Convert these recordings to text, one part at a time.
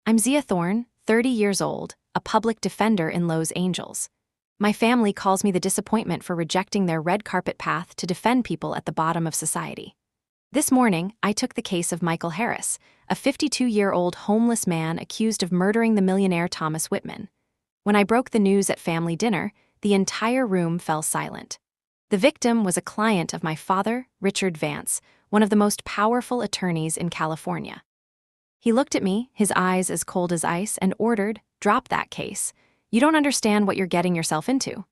I'm Zia Thorne, 30 years old, a public defender in Los Angeles. My family calls me the disappointment for rejecting their red carpet path to defend people at the bottom of society. This morning, I took the case of Michael Harris, a 52-year-old homeless man accused of murdering the millionaire Thomas Whitman. When I broke the news at family dinner, the entire room fell silent. The victim was a client of my father, Richard Vance, one of the most powerful attorneys in California. He looked at me, his eyes as cold as ice, and ordered, "Drop that case. You don't understand what you're getting yourself into."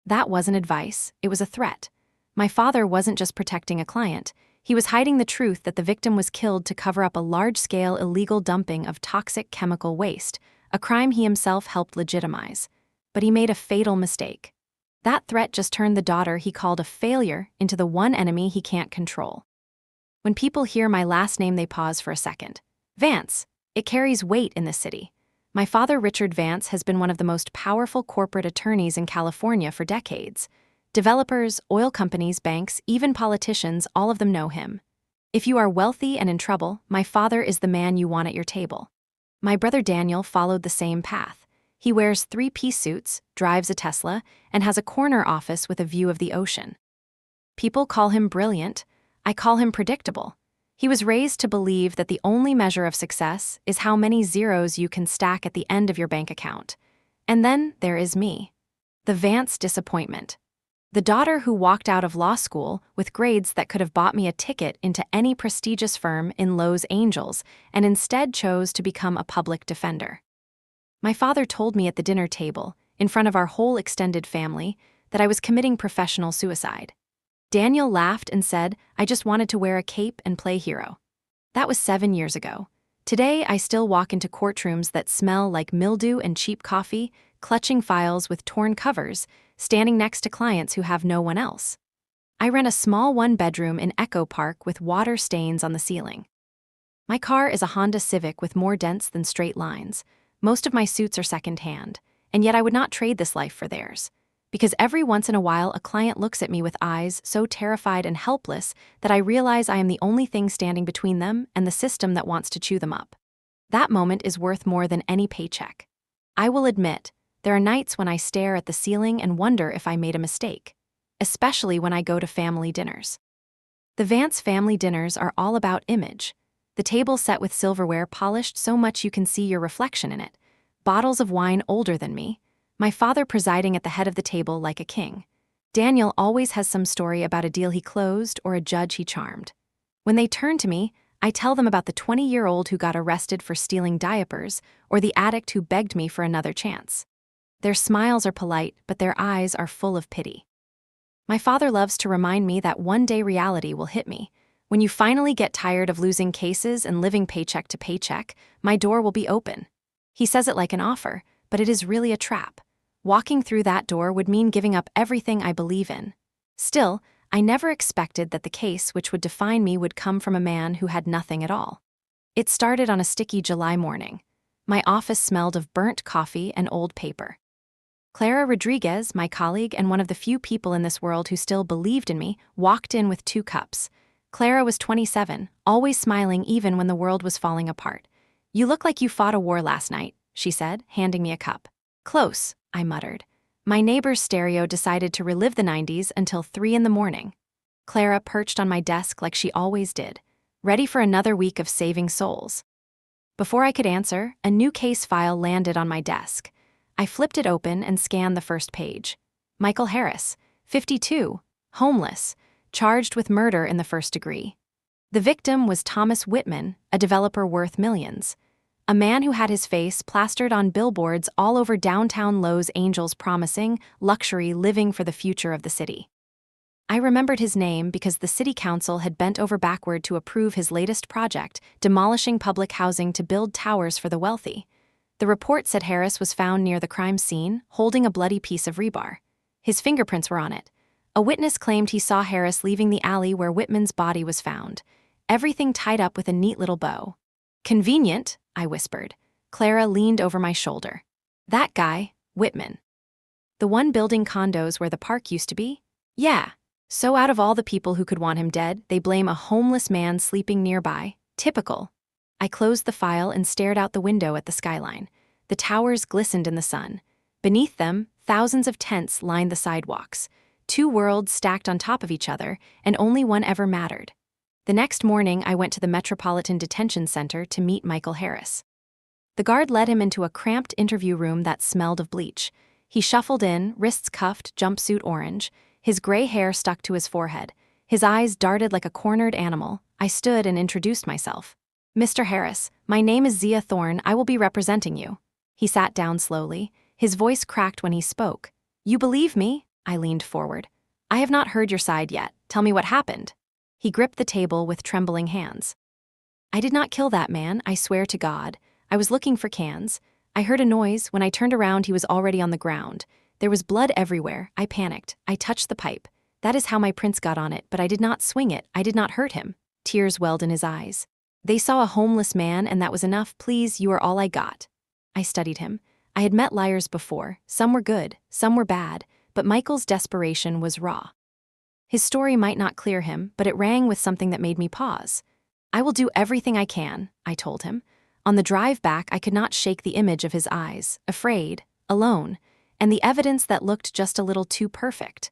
That wasn't advice, it was a threat. My father wasn't just protecting a client, he was hiding the truth that the victim was killed to cover up a large-scale illegal dumping of toxic chemical waste, a crime he himself helped legitimize. But he made a fatal mistake. That threat just turned the daughter he called a failure into the one enemy he can't control. When people hear my last name, they pause for a second. Vance. It carries weight in this city. My father, Richard Vance, has been one of the most powerful corporate attorneys in California for decades. Developers, oil companies, banks, even politicians, all of them know him. If you are wealthy and in trouble, my father is the man you want at your table. My brother Daniel followed the same path. He wears three-piece suits, drives a Tesla, and has a corner office with a view of the ocean. People call him brilliant. I call him predictable. He was raised to believe that the only measure of success is how many zeros you can stack at the end of your bank account. And then there is me, the Vance disappointment. The daughter who walked out of law school with grades that could have bought me a ticket into any prestigious firm in Los Angeles and instead chose to become a public defender. My father told me at the dinner table, in front of our whole extended family, that I was committing professional suicide. Daniel laughed and said, "I just wanted to wear a cape and play hero." That was 7 years ago. Today, I still walk into courtrooms that smell like mildew and cheap coffee, clutching files with torn covers, standing next to clients who have no one else. I rent a small one-bedroom in Echo Park with water stains on the ceiling. My car is a Honda Civic with more dents than straight lines. Most of my suits are second-hand, and yet I would not trade this life for theirs. Because every once in a while a client looks at me with eyes so terrified and helpless that I realize I am the only thing standing between them and the system that wants to chew them up. That moment is worth more than any paycheck. I will admit, there are nights when I stare at the ceiling and wonder if I made a mistake, especially when I go to family dinners. The Vance family dinners are all about image. The table set with silverware polished so much you can see your reflection in it, bottles of wine older than me, my father presiding at the head of the table like a king. Daniel always has some story about a deal he closed or a judge he charmed. When they turn to me, I tell them about the 20-year-old who got arrested for stealing diapers or the addict who begged me for another chance. Their smiles are polite, but their eyes are full of pity. My father loves to remind me that one day reality will hit me. When you finally get tired of losing cases and living paycheck to paycheck, my door will be open. He says it like an offer, but it is really a trap. Walking through that door would mean giving up everything I believe in. Still, I never expected that the case which would define me would come from a man who had nothing at all. It started on a sticky July morning. My office smelled of burnt coffee and old paper. Clara Rodriguez, my colleague and one of the few people in this world who still believed in me, walked in with 2 cups. Clara was 27, always smiling even when the world was falling apart. "You look like you fought a war last night," she said, handing me a cup. "Close," I muttered. My neighbor's stereo decided to relive the 90s until 3 in the morning. Clara perched on my desk like she always did, ready for another week of saving souls. Before I could answer, a new case file landed on my desk. I flipped it open and scanned the first page. Michael Harris, 52, homeless, charged with murder in the first degree. The victim was Thomas Whitman, a developer worth millions. A man who had his face plastered on billboards all over downtown Los Angeles promising luxury living for the future of the city. I remembered his name because the city council had bent over backward to approve his latest project, demolishing public housing to build towers for the wealthy. The report said Harris was found near the crime scene, holding a bloody piece of rebar. His fingerprints were on it. A witness claimed he saw Harris leaving the alley where Whitman's body was found, everything tied up with a neat little bow. "Convenient," I whispered. Clara leaned over my shoulder. "That guy, Whitman. The one building condos where the park used to be? Yeah. So out of all the people who could want him dead, they blame a homeless man sleeping nearby. Typical." I closed the file and stared out the window at the skyline. The towers glistened in the sun. Beneath them, thousands of tents lined the sidewalks. Two worlds stacked on top of each other, and only one ever mattered. The next morning, I went to the Metropolitan Detention Center to meet Michael Harris. The guard led him into a cramped interview room that smelled of bleach. He shuffled in, wrists cuffed, jumpsuit orange. His gray hair stuck to his forehead. His eyes darted like a cornered animal. I stood and introduced myself. "Mr. Harris, my name is Zia Thorne. I will be representing you." He sat down slowly. His voice cracked when he spoke. "You believe me?" I leaned forward. "I have not heard your side yet. Tell me what happened." He gripped the table with trembling hands. "I did not kill that man, I swear to God. I was looking for cans. I heard a noise. When I turned around, he was already on the ground. There was blood everywhere. I panicked. I touched the pipe. That is how my prints got on it, but I did not swing it. I did not hurt him." Tears welled in his eyes. "They saw a homeless man, and that was enough. Please, you are all I got." I studied him. I had met liars before. Some were good, some were bad, but Michael's desperation was raw. His story might not clear him, but it rang with something that made me pause. "I will do everything I can," I told him. On the drive back, I could not shake the image of his eyes, afraid, alone, and the evidence that looked just a little too perfect.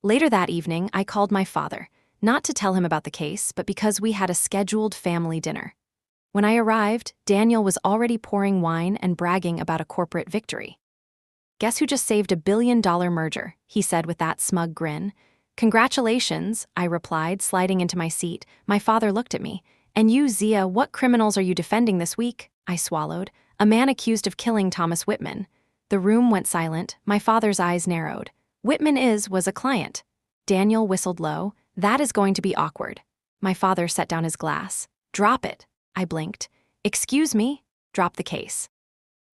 Later that evening, I called my father, not to tell him about the case, but because we had a scheduled family dinner. When I arrived, Daniel was already pouring wine and bragging about a corporate victory. "Guess who just saved $1 billion merger?" he said with that smug grin. "Congratulations," I replied, sliding into my seat. My father looked at me. "And you, Zia, what criminals are you defending this week?" I swallowed. "A man accused of killing Thomas Whitman." The room went silent. My father's eyes narrowed. "Whitman was a client." Daniel whistled low. "That is going to be awkward." My father set down his glass. "Drop it." I blinked. "Excuse me?" "Drop the case.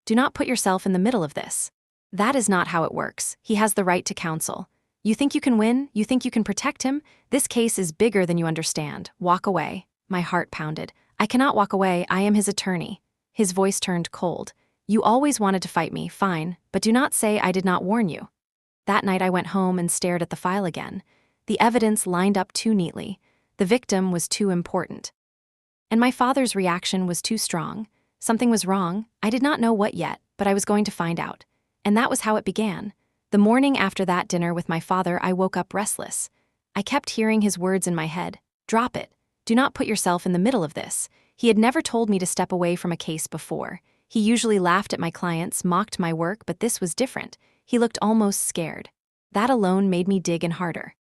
Do not put yourself in the middle of this. That is not how it works. He has the right to counsel. You think you can win? You think you can protect him? This case is bigger than you understand. Walk away." My heart pounded. "I cannot walk away. I am his attorney." His voice turned cold. "You always wanted to fight me, fine, but do not say I did not warn you." That night I went home and stared at the file again. The evidence lined up too neatly. The victim was too important. And my father's reaction was too strong. Something was wrong. I did not know what yet, but I was going to find out. And that was how it began. The morning after that dinner with my father, I woke up restless. I kept hearing his words in my head. "Drop it. Do not put yourself in the middle of this." He had never told me to step away from a case before. He usually laughed at my clients, mocked my work, but this was different. He looked almost scared. That alone made me dig in harder.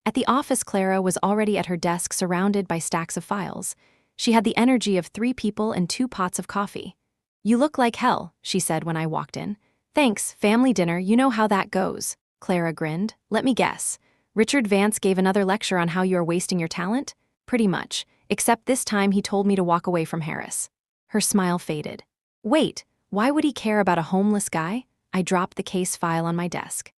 At the office, Clara was already at her desk surrounded by stacks of files. She had the energy of 3 people and 2 pots of coffee. "You look like hell," she said when I walked in. "Thanks, family dinner, you know how that goes." Clara grinned. "Let me guess. Richard Vance gave another lecture on how you are wasting your talent?" "Pretty much, except this time he told me to walk away from Harris." Her smile faded. "Wait, why would he care about a homeless guy?" I dropped the case file on my desk.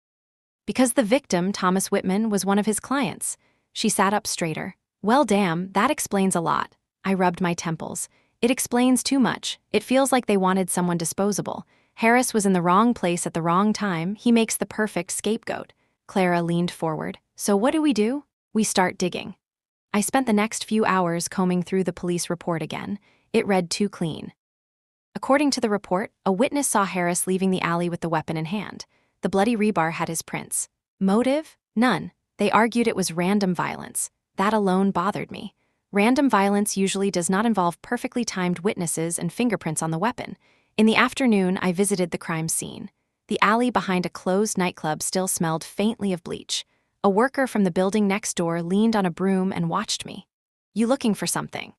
"Because the victim, Thomas Whitman, was one of his clients." She sat up straighter. "Well, damn, that explains a lot." I rubbed my temples. "It explains too much. It feels like they wanted someone disposable. Harris was in the wrong place at the wrong time. He makes the perfect scapegoat." Clara leaned forward. "So what do? We start digging." I spent the next few hours combing through the police report again. It read too clean. According to the report, a witness saw Harris leaving the alley with the weapon in hand. The bloody rebar had his prints. Motive? None. They argued it was random violence. That alone bothered me. Random violence usually does not involve perfectly timed witnesses and fingerprints on the weapon. In the afternoon, I visited the crime scene. The alley behind a closed nightclub still smelled faintly of bleach. A worker from the building next door leaned on a broom and watched me. "You looking for something?"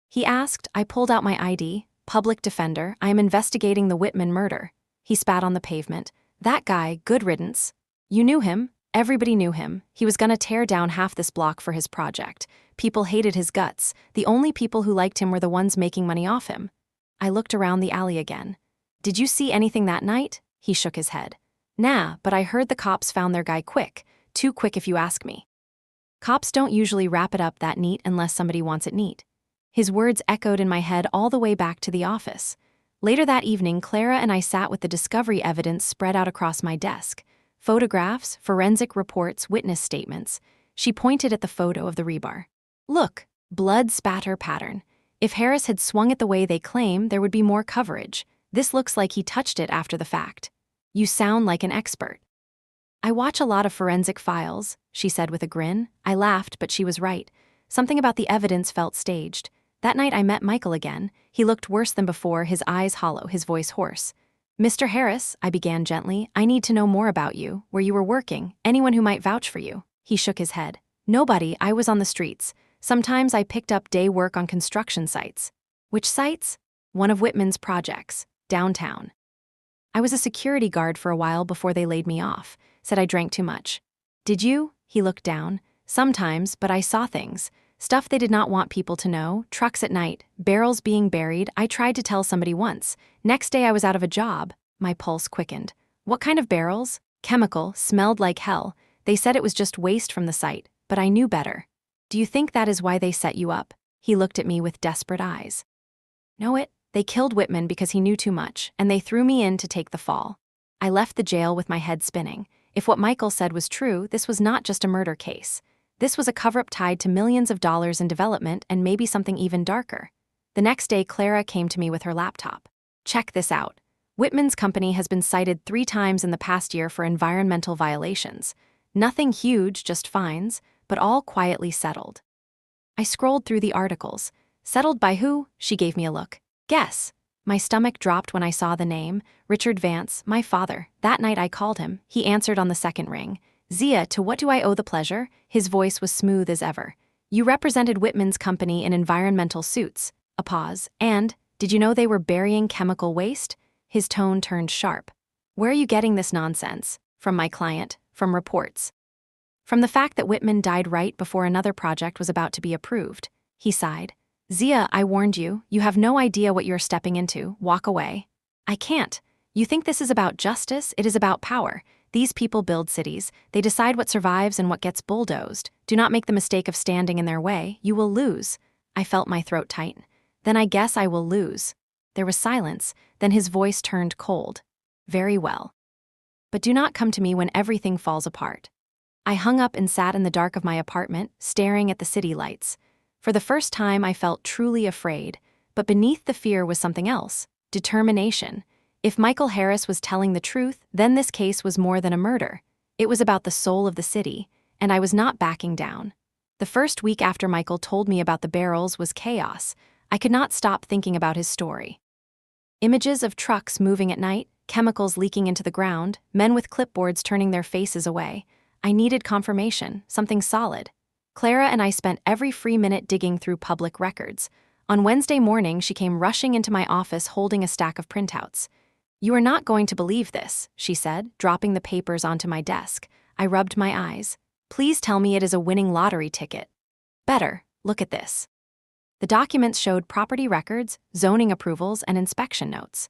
he asked. I pulled out my ID. "Public defender, I am investigating the Whitman murder." He spat on the pavement. "That guy, good riddance." "You knew him?" "Everybody knew him. He was gonna tear down half this block for his project. People hated his guts. The only people who liked him were the ones making money off him." I looked around the alley again. "Did you see anything that night?" He shook his head. "Nah, but I heard the cops found their guy quick. Too quick if you ask me. Cops don't usually wrap it up that neat unless somebody wants it neat." His words echoed in my head all the way back to the office. Later that evening, Clara and I sat with the discovery evidence spread out across my desk. Photographs, forensic reports, witness statements. She pointed at the photo of the rebar. "Look, blood spatter pattern. If Harris had swung it the way they claim, there would be more coverage. This looks like he touched it after the fact. You sound like an expert. I watch a lot of forensic files, she said with a grin. I laughed, but she was right. Something about the evidence felt staged. That night I met Michael again. He looked worse than before, his eyes hollow, his voice hoarse. Mr. Harris, I began gently, I need to know more about you, where you were working, anyone who might vouch for you. He shook his head. Nobody, I was on the streets. Sometimes I picked up day work on construction sites. Which sites? One of Whitman's projects, downtown. I was a security guard for a while before they laid me off. Said I drank too much. Did you? He looked down. Sometimes, but I saw things. Stuff they did not want people to know, trucks at night, barrels being buried. I tried to tell somebody once. Next day I was out of a job. My pulse quickened. What kind of barrels? Chemical, smelled like hell. They said it was just waste from the site, but I knew better. Do you think that is why they set you up? He looked at me with desperate eyes. No, they killed Whitman because he knew too much, and they threw me in to take the fall. I left the jail with my head spinning. If what Michael said was true, this was not just a murder case. This was a cover-up tied to millions of dollars in development and maybe something even darker. The next day, Clara came to me with her laptop. Check this out. Whitman's company has been cited 3 times in the past year for environmental violations. Nothing huge, just fines, but all quietly settled. I scrolled through the articles. Settled by who? She gave me a look. Guess. My stomach dropped when I saw the name. Richard Vance, my father. That night I called him. He answered on the second ring. Zia, to what do I owe the pleasure? His voice was smooth as ever. You represented Whitman's company in environmental suits. A pause. And, did you know they were burying chemical waste? His tone turned sharp. Where are you getting this nonsense? From my client. From reports. From the fact that Whitman died right before another project was about to be approved. He sighed. Zia, I warned you. You have no idea what you're stepping into. Walk away. I can't. You think this is about justice? It is about power. These people build cities. They decide what survives and what gets bulldozed. Do not make the mistake of standing in their way. You will lose. I felt my throat tighten. Then I guess I will lose. There was silence. Then his voice turned cold. Very well. But do not come to me when everything falls apart. I hung up and sat in the dark of my apartment, staring at the city lights. For the first time, I felt truly afraid, but beneath the fear was something else, determination. If Michael Harris was telling the truth, then this case was more than a murder. It was about the soul of the city, and I was not backing down. The first week after Michael told me about the barrels was chaos. I could not stop thinking about his story. Images of trucks moving at night, chemicals leaking into the ground, men with clipboards turning their faces away. I needed confirmation, something solid. Clara and I spent every free minute digging through public records. On Wednesday morning, she came rushing into my office holding a stack of printouts. You are not going to believe this, she said, dropping the papers onto my desk. I rubbed my eyes. Please tell me it is a winning lottery ticket. Better, look at this. The documents showed property records, zoning approvals, and inspection notes.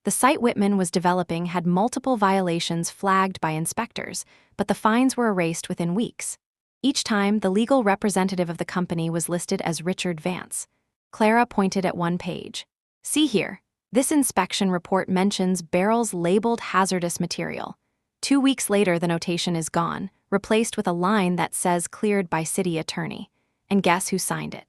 The site Whitman was developing had multiple violations flagged by inspectors, but the fines were erased within weeks. Each time, the legal representative of the company was listed as Richard Vance. Clara pointed at one page. See here. This inspection report mentions barrels labeled hazardous material. 2 weeks later, the notation is gone, replaced with a line that says cleared by city attorney. And guess who signed it?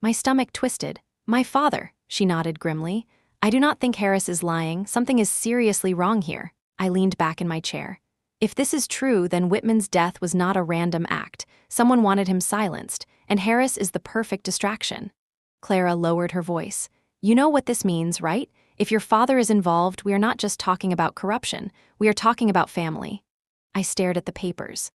My stomach twisted. My father, she nodded grimly. I do not think Harris is lying. Something is seriously wrong here. I leaned back in my chair. If this is true, then Whitman's death was not a random act. Someone wanted him silenced, and Harris is the perfect distraction. Clara lowered her voice. You know what this means, right? If your father is involved, we are not just talking about corruption. We are talking about family. I stared at the papers.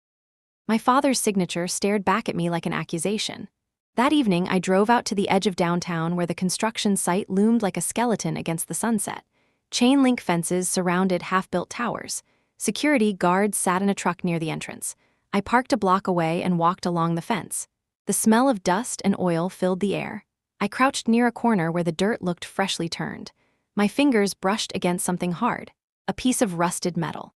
My father's signature stared back at me like an accusation. That evening, I drove out to the edge of downtown where the construction site loomed like a skeleton against the sunset. Chain-link fences surrounded half-built towers. Security guards sat in a truck near the entrance. I parked a block away and walked along the fence. The smell of dust and oil filled the air. I crouched near a corner where the dirt looked freshly turned. My fingers brushed against something hard, a piece of rusted metal.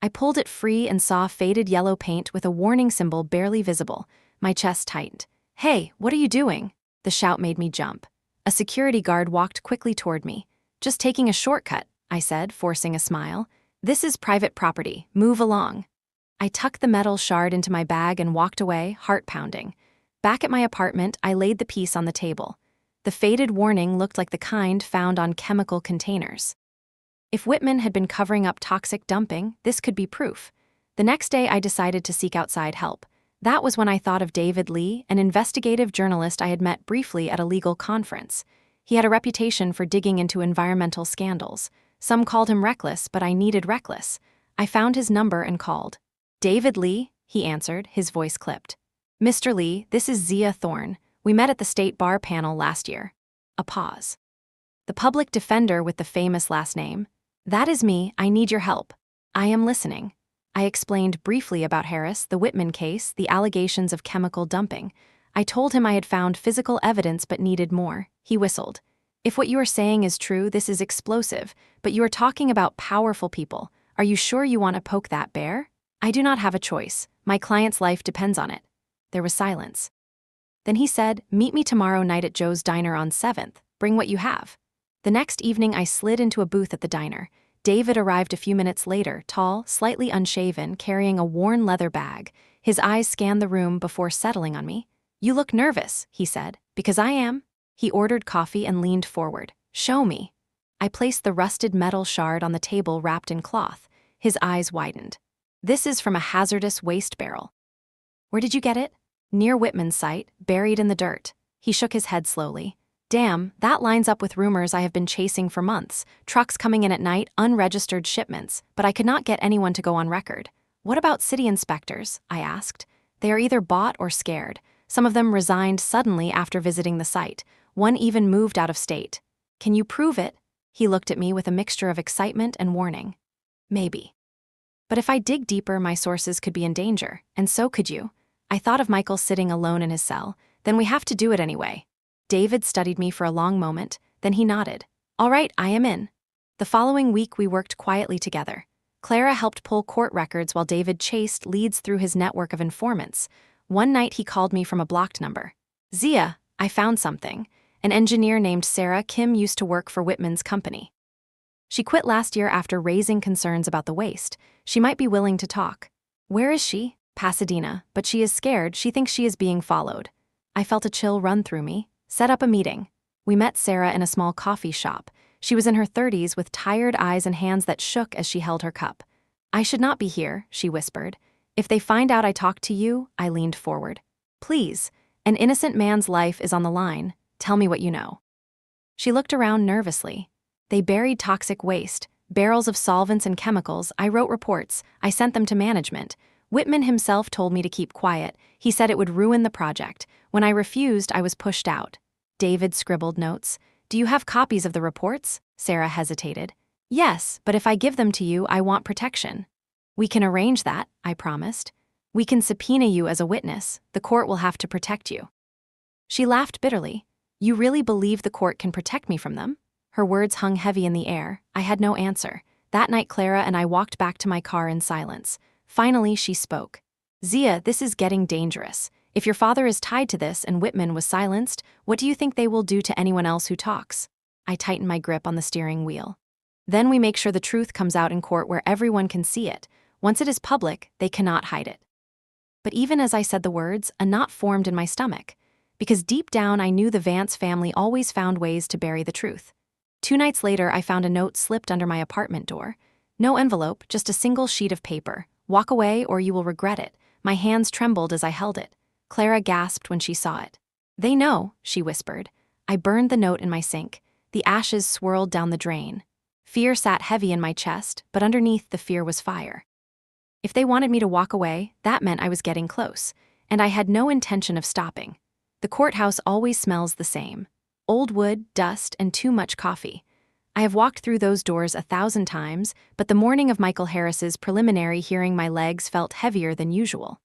I pulled it free and saw faded yellow paint with a warning symbol barely visible. My chest tightened. Hey, what are you doing? The shout made me jump. A security guard walked quickly toward me. Just taking a shortcut, I said, forcing a smile. This is private property. Move along. I tucked the metal shard into my bag and walked away, heart pounding. Back at my apartment, I laid the piece on the table. The faded warning looked like the kind found on chemical containers. If Whitman had been covering up toxic dumping, this could be proof. The next day, I decided to seek outside help. That was when I thought of David Lee, an investigative journalist I had met briefly at a legal conference. He had a reputation for digging into environmental scandals. Some called him reckless, but I needed reckless. I found his number and called. "David Lee," he answered, his voice clipped. "Mr. Lee, this is Zia Thorne. We met at the state bar panel last year." A pause. "The public defender with the famous last name." "That is me. I need your help." "I am listening." I explained briefly about Harris, the Whitman case, the allegations of chemical dumping. I told him I had found physical evidence but needed more. He whistled. "If what you are saying is true, this is explosive, but you are talking about powerful people. Are you sure you want to poke that bear?" "I do not have a choice. My client's life depends on it." There was silence. Then he said, "Meet me tomorrow night at Joe's Diner on 7th. Bring what you have." The next evening, I slid into a booth at the diner. David arrived a few minutes later, tall, slightly unshaven, carrying a worn leather bag. His eyes scanned the room before settling on me. "You look nervous," he said. "Because I am." He ordered coffee and leaned forward. "Show me." I placed the rusted metal shard on the table wrapped in cloth. His eyes widened. "This is from a hazardous waste barrel." "Where did you get it?" "Near Whitman's site, buried in the dirt." He shook his head slowly. "Damn, that lines up with rumors I have been chasing for months. Trucks coming in at night, unregistered shipments, but I could not get anyone to go on record." "What about city inspectors?" I asked. "They are either bought or scared. Some of them resigned suddenly after visiting the site. One even moved out of state." "Can you prove it?" He looked at me with a mixture of excitement and warning. "Maybe. But if I dig deeper, my sources could be in danger, and so could you." I thought of Michael sitting alone in his cell. "Then we have to do it anyway." David studied me for a long moment, then he nodded. "All right, I am in." The following week, we worked quietly together. Clara helped pull court records while David chased leads through his network of informants. One night, he called me from a blocked number. "Zia, I found something. An engineer named Sarah Kim used to work for Whitman's company. She quit last year after raising concerns about the waste. She might be willing to talk." "Where is she?" "Pasadena, but she is scared. She thinks she is being followed." I felt a chill run through me. "Set up a meeting." We met Sarah in a small coffee shop. She was in her 30s with tired eyes and hands that shook as she held her cup. "I should not be here," she whispered. "If they find out I talked to you," I leaned forward. "Please, an innocent man's life is on the line. Tell me what you know." She looked around nervously. "They buried toxic waste, barrels of solvents and chemicals. I wrote reports. I sent them to management. Whitman himself told me to keep quiet. He said it would ruin the project. When I refused, I was pushed out." David scribbled notes. "Do you have copies of the reports?" Sarah hesitated. "Yes, but if I give them to you, I want protection." "We can arrange that," I promised. "We can subpoena you as a witness. The court will have to protect you." She laughed bitterly. "You really believe the court can protect me from them?" Her words hung heavy in the air. I had no answer. That night, Clara and I walked back to my car in silence. Finally, she spoke. "Zia, this is getting dangerous. If your father is tied to this and Whitman was silenced, what do you think they will do to anyone else who talks?" I tightened my grip on the steering wheel. "Then we make sure the truth comes out in court where everyone can see it. Once it is public, they cannot hide it." But even as I said the words, a knot formed in my stomach. Because deep down, I knew the Vance family always found ways to bury the truth. 2 nights later, I found a note slipped under my apartment door. No envelope, just a single sheet of paper. "Walk away or you will regret it." My hands trembled as I held it. Clara gasped when she saw it. "They know," she whispered. I burned the note in my sink. The ashes swirled down the drain. Fear sat heavy in my chest, but underneath the fear was fire. If they wanted me to walk away, that meant I was getting close, and I had no intention of stopping. The courthouse always smells the same: old wood, dust, and too much coffee. I have walked through those doors 1,000 times, but the morning of Michael Harris's preliminary hearing, my legs felt heavier than usual.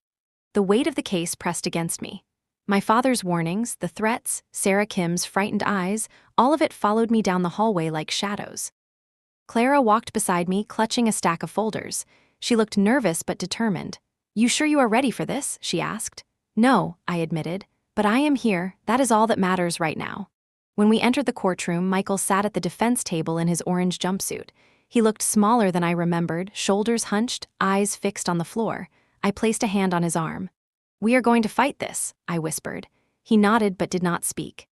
The weight of the case pressed against me. My father's warnings, the threats, Sarah Kim's frightened eyes, all of it followed me down the hallway like shadows. Clara walked beside me, clutching a stack of folders. She looked nervous but determined. "You sure you are ready for this?" she asked. "No," I admitted, "but I am here. That is all that matters right now." When we entered the courtroom, Michael sat at the defense table in his orange jumpsuit. He looked smaller than I remembered, shoulders hunched, eyes fixed on the floor. I placed a hand on his arm. "We are going to fight this," I whispered. He nodded but did not speak.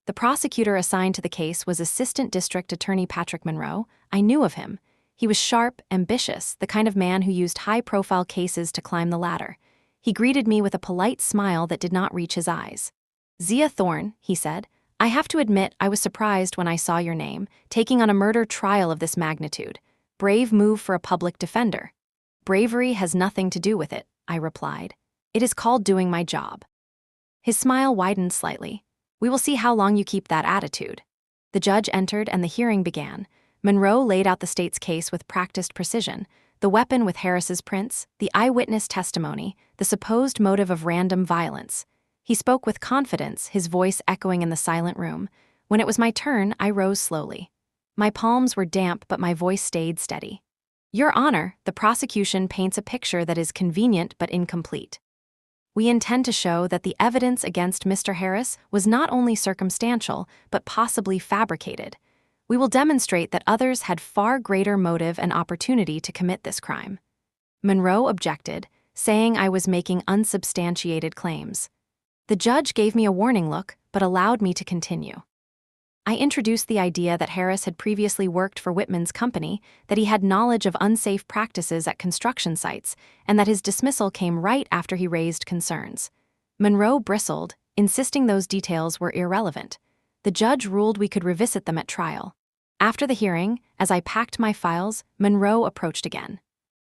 The prosecutor assigned to the case was Assistant District Attorney Patrick Monroe. I knew of him. He was sharp, ambitious, the kind of man who used high-profile cases to climb the ladder. He greeted me with a polite smile that did not reach his eyes. "Zia Thorne," he said, "I have to admit I was surprised when I saw your name, taking on a murder trial of this magnitude. Brave move for a public defender." "Bravery has nothing to do with it," I replied. "It is called doing my job." His smile widened slightly. "We will see how long you keep that attitude." The judge entered and the hearing began. Monroe laid out the state's case with practiced precision: the weapon with Harris's prints, the eyewitness testimony, the supposed motive of random violence. He spoke with confidence, his voice echoing in the silent room. When it was my turn, I rose slowly. My palms were damp, but my voice stayed steady. "Your Honor, the prosecution paints a picture that is convenient but incomplete. We intend to show that the evidence against Mr. Harris was not only circumstantial, but possibly fabricated. We will demonstrate that others had far greater motive and opportunity to commit this crime." Monroe objected, saying I was making unsubstantiated claims. The judge gave me a warning look, but allowed me to continue. I introduced the idea that Harris had previously worked for Whitman's company, that he had knowledge of unsafe practices at construction sites, and that his dismissal came right after he raised concerns. Monroe bristled, insisting those details were irrelevant. The judge ruled we could revisit them at trial. After the hearing, as I packed my files, Monroe approached again.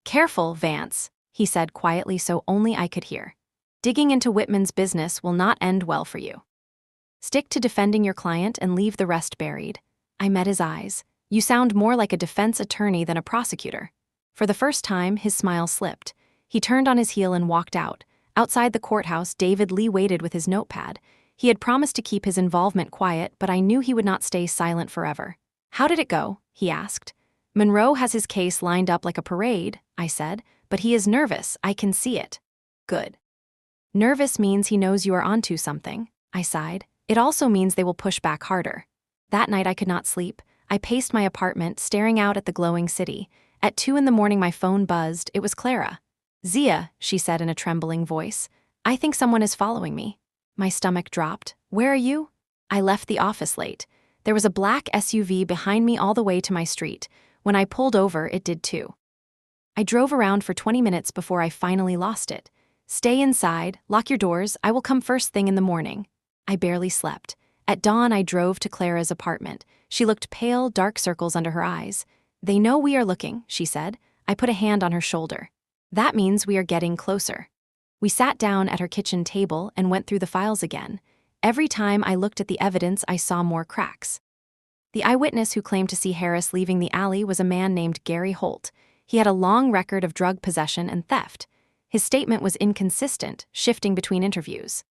"Careful, Vance," he said quietly so only I could hear. "Digging into Whitman's business will not end well for you. Stick to defending your client and leave the rest buried." I met his eyes. "You sound more like a defense attorney than a prosecutor." For the first time, his smile slipped. He turned on his heel and walked out. Outside the courthouse, David Lee waited with his notepad. He had promised to keep his involvement quiet, but I knew he would not stay silent forever. "How did it go?" he asked. "Monroe has his case lined up like a parade," I said, "but he is nervous, I can see it." "Good. Nervous means he knows you are onto something," I sighed. "It also means they will push back harder." That night I could not sleep. I paced my apartment, staring out at the glowing city. At 2 a.m, my phone buzzed. It was Clara. "Zia," she said in a trembling voice, "I think someone is following me." My stomach dropped. "Where are you?" "I left the office late. There was a black SUV behind me all the way to my street. When I pulled over, it did too. I drove around for 20 minutes before I finally lost it. Stay inside, lock your doors, I will come first thing in the morning." I barely slept. At dawn, I drove to Clara's apartment. She looked pale, dark circles under her eyes. "They know we are looking," she said. I put a hand on her shoulder. "That means we are getting closer." We sat down at her kitchen table and went through the files again. Every time I looked at the evidence, I saw more cracks. The eyewitness who claimed to see Harris leaving the alley was a man named Gary Holt. He had a long record of drug possession and theft. His statement was inconsistent, shifting between interviews.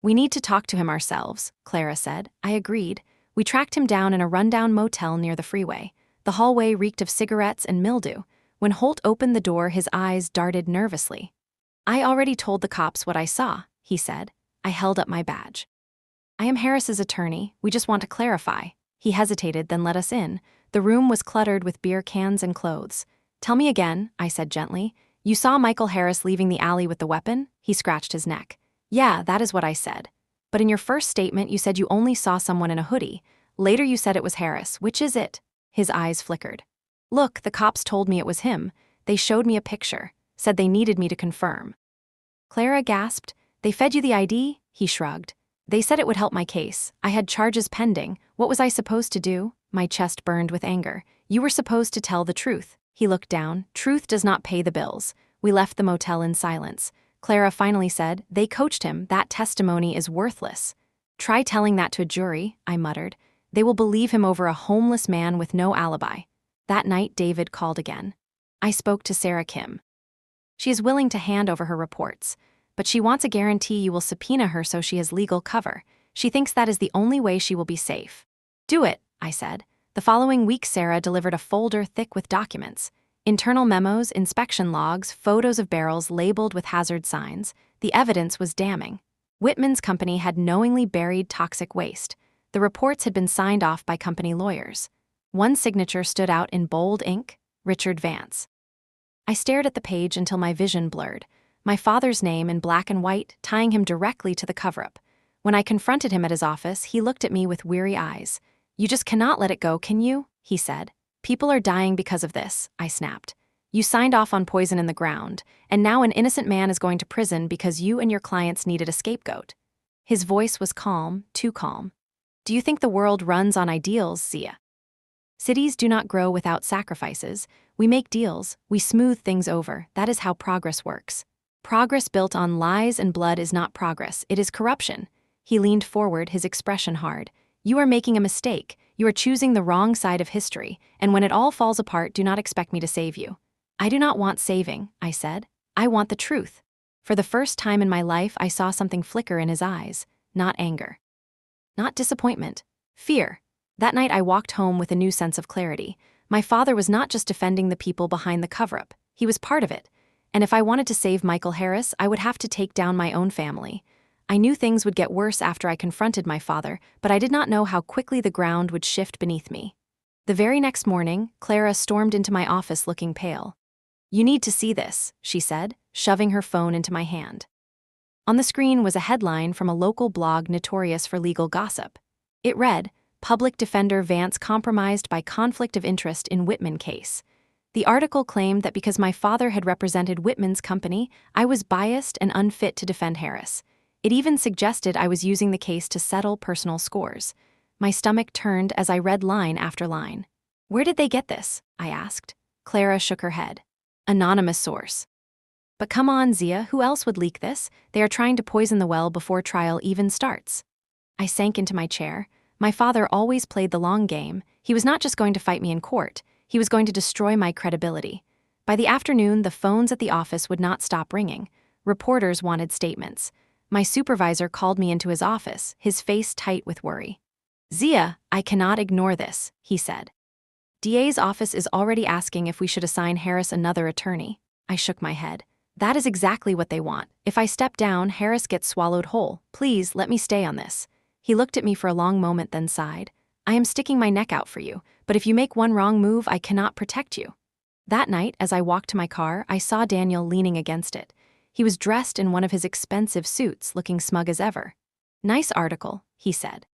"We need to talk to him ourselves," Clara said. I agreed. We tracked him down in a rundown motel near the freeway. The hallway reeked of cigarettes and mildew. When Holt opened the door, his eyes darted nervously. "I already told the cops what I saw," he said. I held up my badge. "I am Harris's attorney. We just want to clarify." He hesitated, then let us in. The room was cluttered with beer cans and clothes. "Tell me again," I said gently. "You saw Michael Harris leaving the alley with the weapon?" He scratched his neck. "Yeah, that is what I said. But in your first statement, you said you only saw someone in a hoodie. Later you said it was Harris. Which is it?" His eyes flickered. "Look, the cops told me it was him. They showed me a picture, said they needed me to confirm." Clara gasped. "They fed you the ID?" He shrugged. "They said it would help my case. I had charges pending. What was I supposed to do?" My chest burned with anger. "You were supposed to tell the truth." He looked down. "Truth does not pay the bills." We left the motel in silence. Clara finally said, "They coached him. That testimony is worthless." "Try telling that to a jury," I muttered. "They will believe him over a homeless man with no alibi." That night, David called again. I spoke to Sarah Kim. "She is willing to hand over her reports, but she wants a guarantee you will subpoena her so she has legal cover. She thinks that is the only way she will be safe." "Do it," I said. The following week, Sarah delivered a folder thick with documents. Internal memos, inspection logs, photos of barrels labeled with hazard signs. The evidence was damning. Whitman's company had knowingly buried toxic waste. The reports had been signed off by company lawyers. One signature stood out in bold ink: Richard Vance. I stared at the page until my vision blurred. My father's name in black and white, tying him directly to the cover-up. When I confronted him at his office, he looked at me with weary eyes. "You just cannot let it go, can you?" he said. "People are dying because of this," I snapped. "You signed off on poison in the ground, and now an innocent man is going to prison because you and your clients needed a scapegoat." His voice was calm, too calm. "Do you think the world runs on ideals, Zia? Cities do not grow without sacrifices. We make deals, we smooth things over. That is how progress works. Progress built on lies and blood is not progress, it is corruption." He leaned forward, his expression hard. "You are making a mistake. You are choosing the wrong side of history, and when it all falls apart, do not expect me to save you." "I do not want saving," I said. "I want the truth." For the first time in my life, I saw something flicker in his eyes, not anger. Not disappointment. Fear. That night I walked home with a new sense of clarity. My father was not just defending the people behind the cover-up, he was part of it. And if I wanted to save Michael Harris, I would have to take down my own family. I knew things would get worse after I confronted my father, but I did not know how quickly the ground would shift beneath me. The very next morning, Clara stormed into my office looking pale. "You need to see this," she said, shoving her phone into my hand. On the screen was a headline from a local blog notorious for legal gossip. It read, "Public Defender Vance Compromised by Conflict of Interest in Whitman Case." The article claimed that because my father had represented Whitman's company, I was biased and unfit to defend Harris. It even suggested I was using the case to settle personal scores. My stomach turned as I read line after line. "Where did they get this?" I asked. Clara shook her head. "Anonymous source." "But come on, Zia, who else would leak this? They are trying to poison the well before trial even starts." I sank into my chair. My father always played the long game. He was not just going to fight me in court, he was going to destroy my credibility. By the afternoon, the phones at the office would not stop ringing. Reporters wanted statements. My supervisor called me into his office, his face tight with worry. "Zia, I cannot ignore this," he said. "DA's office is already asking if we should assign Harris another attorney." I shook my head. "That is exactly what they want. If I step down, Harris gets swallowed whole. Please, let me stay on this." He looked at me for a long moment, then sighed. "I am sticking my neck out for you, but if you make one wrong move, I cannot protect you." That night, as I walked to my car, I saw Daniel leaning against it. He was dressed in one of his expensive suits, looking smug as ever. "Nice article," he said.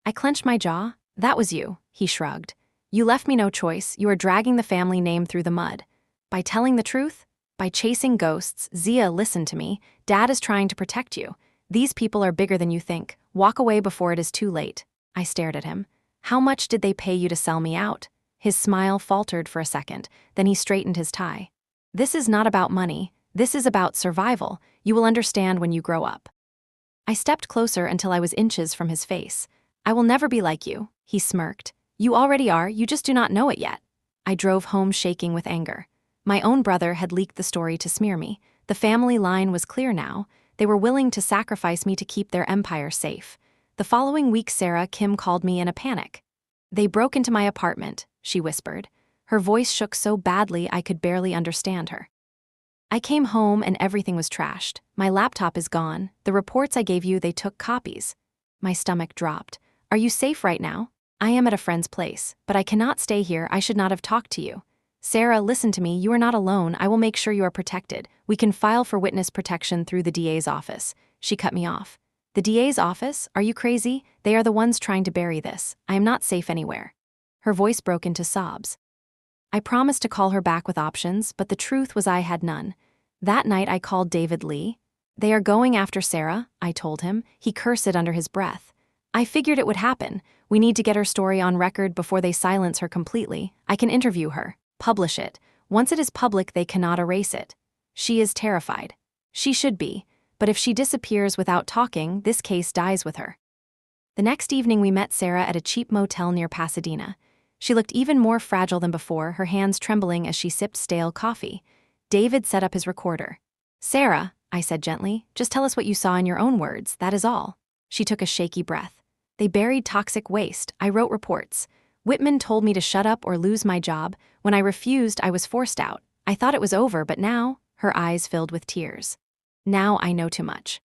I clenched my jaw. "That was you," he shrugged. "You left me no choice. You are dragging the family name through the mud. By telling the truth? By chasing ghosts? Zia, listen to me. Dad is trying to protect you. These people are bigger than you think. Walk away before it is too late." I stared at him. "How much did they pay you to sell me out?" His smile faltered for a second, then he straightened his tie. "This is not about money. This is about survival. You will understand when you grow up." I stepped closer until I was inches from his face. "I will never be like you," he smirked. "You already are, you just do not know it yet." I drove home shaking with anger. My own brother had leaked the story to smear me. The family line was clear now. They were willing to sacrifice me to keep their empire safe. The following week, Sarah Kim called me in a panic. "They broke into my apartment," she whispered. Her voice shook so badly I could barely understand her. "I came home and everything was trashed. My laptop is gone. The reports I gave you, they took copies." My stomach dropped. "Are you safe right now?" "I am at a friend's place, but I cannot stay here. I should not have talked to you." "Sarah, listen to me. You are not alone. I will make sure you are protected. We can file for witness protection through the DA's office." She cut me off. "The DA's office? Are you crazy? They are the ones trying to bury this. I am not safe anywhere." Her voice broke into sobs. I promised to call her back with options, but the truth was I had none. That night I called David Lee. "They are going after Sarah," I told him. He cursed under his breath. "I figured it would happen. We need to get her story on record before they silence her completely. I can interview her, publish it. Once it is public, they cannot erase it." She is terrified. She should be, but if she disappears without talking, this case dies with her. The next evening we met Sarah at a cheap motel near Pasadena. She looked even more fragile than before, her hands trembling as she sipped stale coffee. David set up his recorder. "Sarah," I said gently, "just tell us what you saw in your own words, that is all." She took a shaky breath. "They buried toxic waste. I wrote reports. Whitman told me to shut up or lose my job. When I refused, I was forced out. I thought it was over, but now," her eyes filled with tears. "Now I know too much."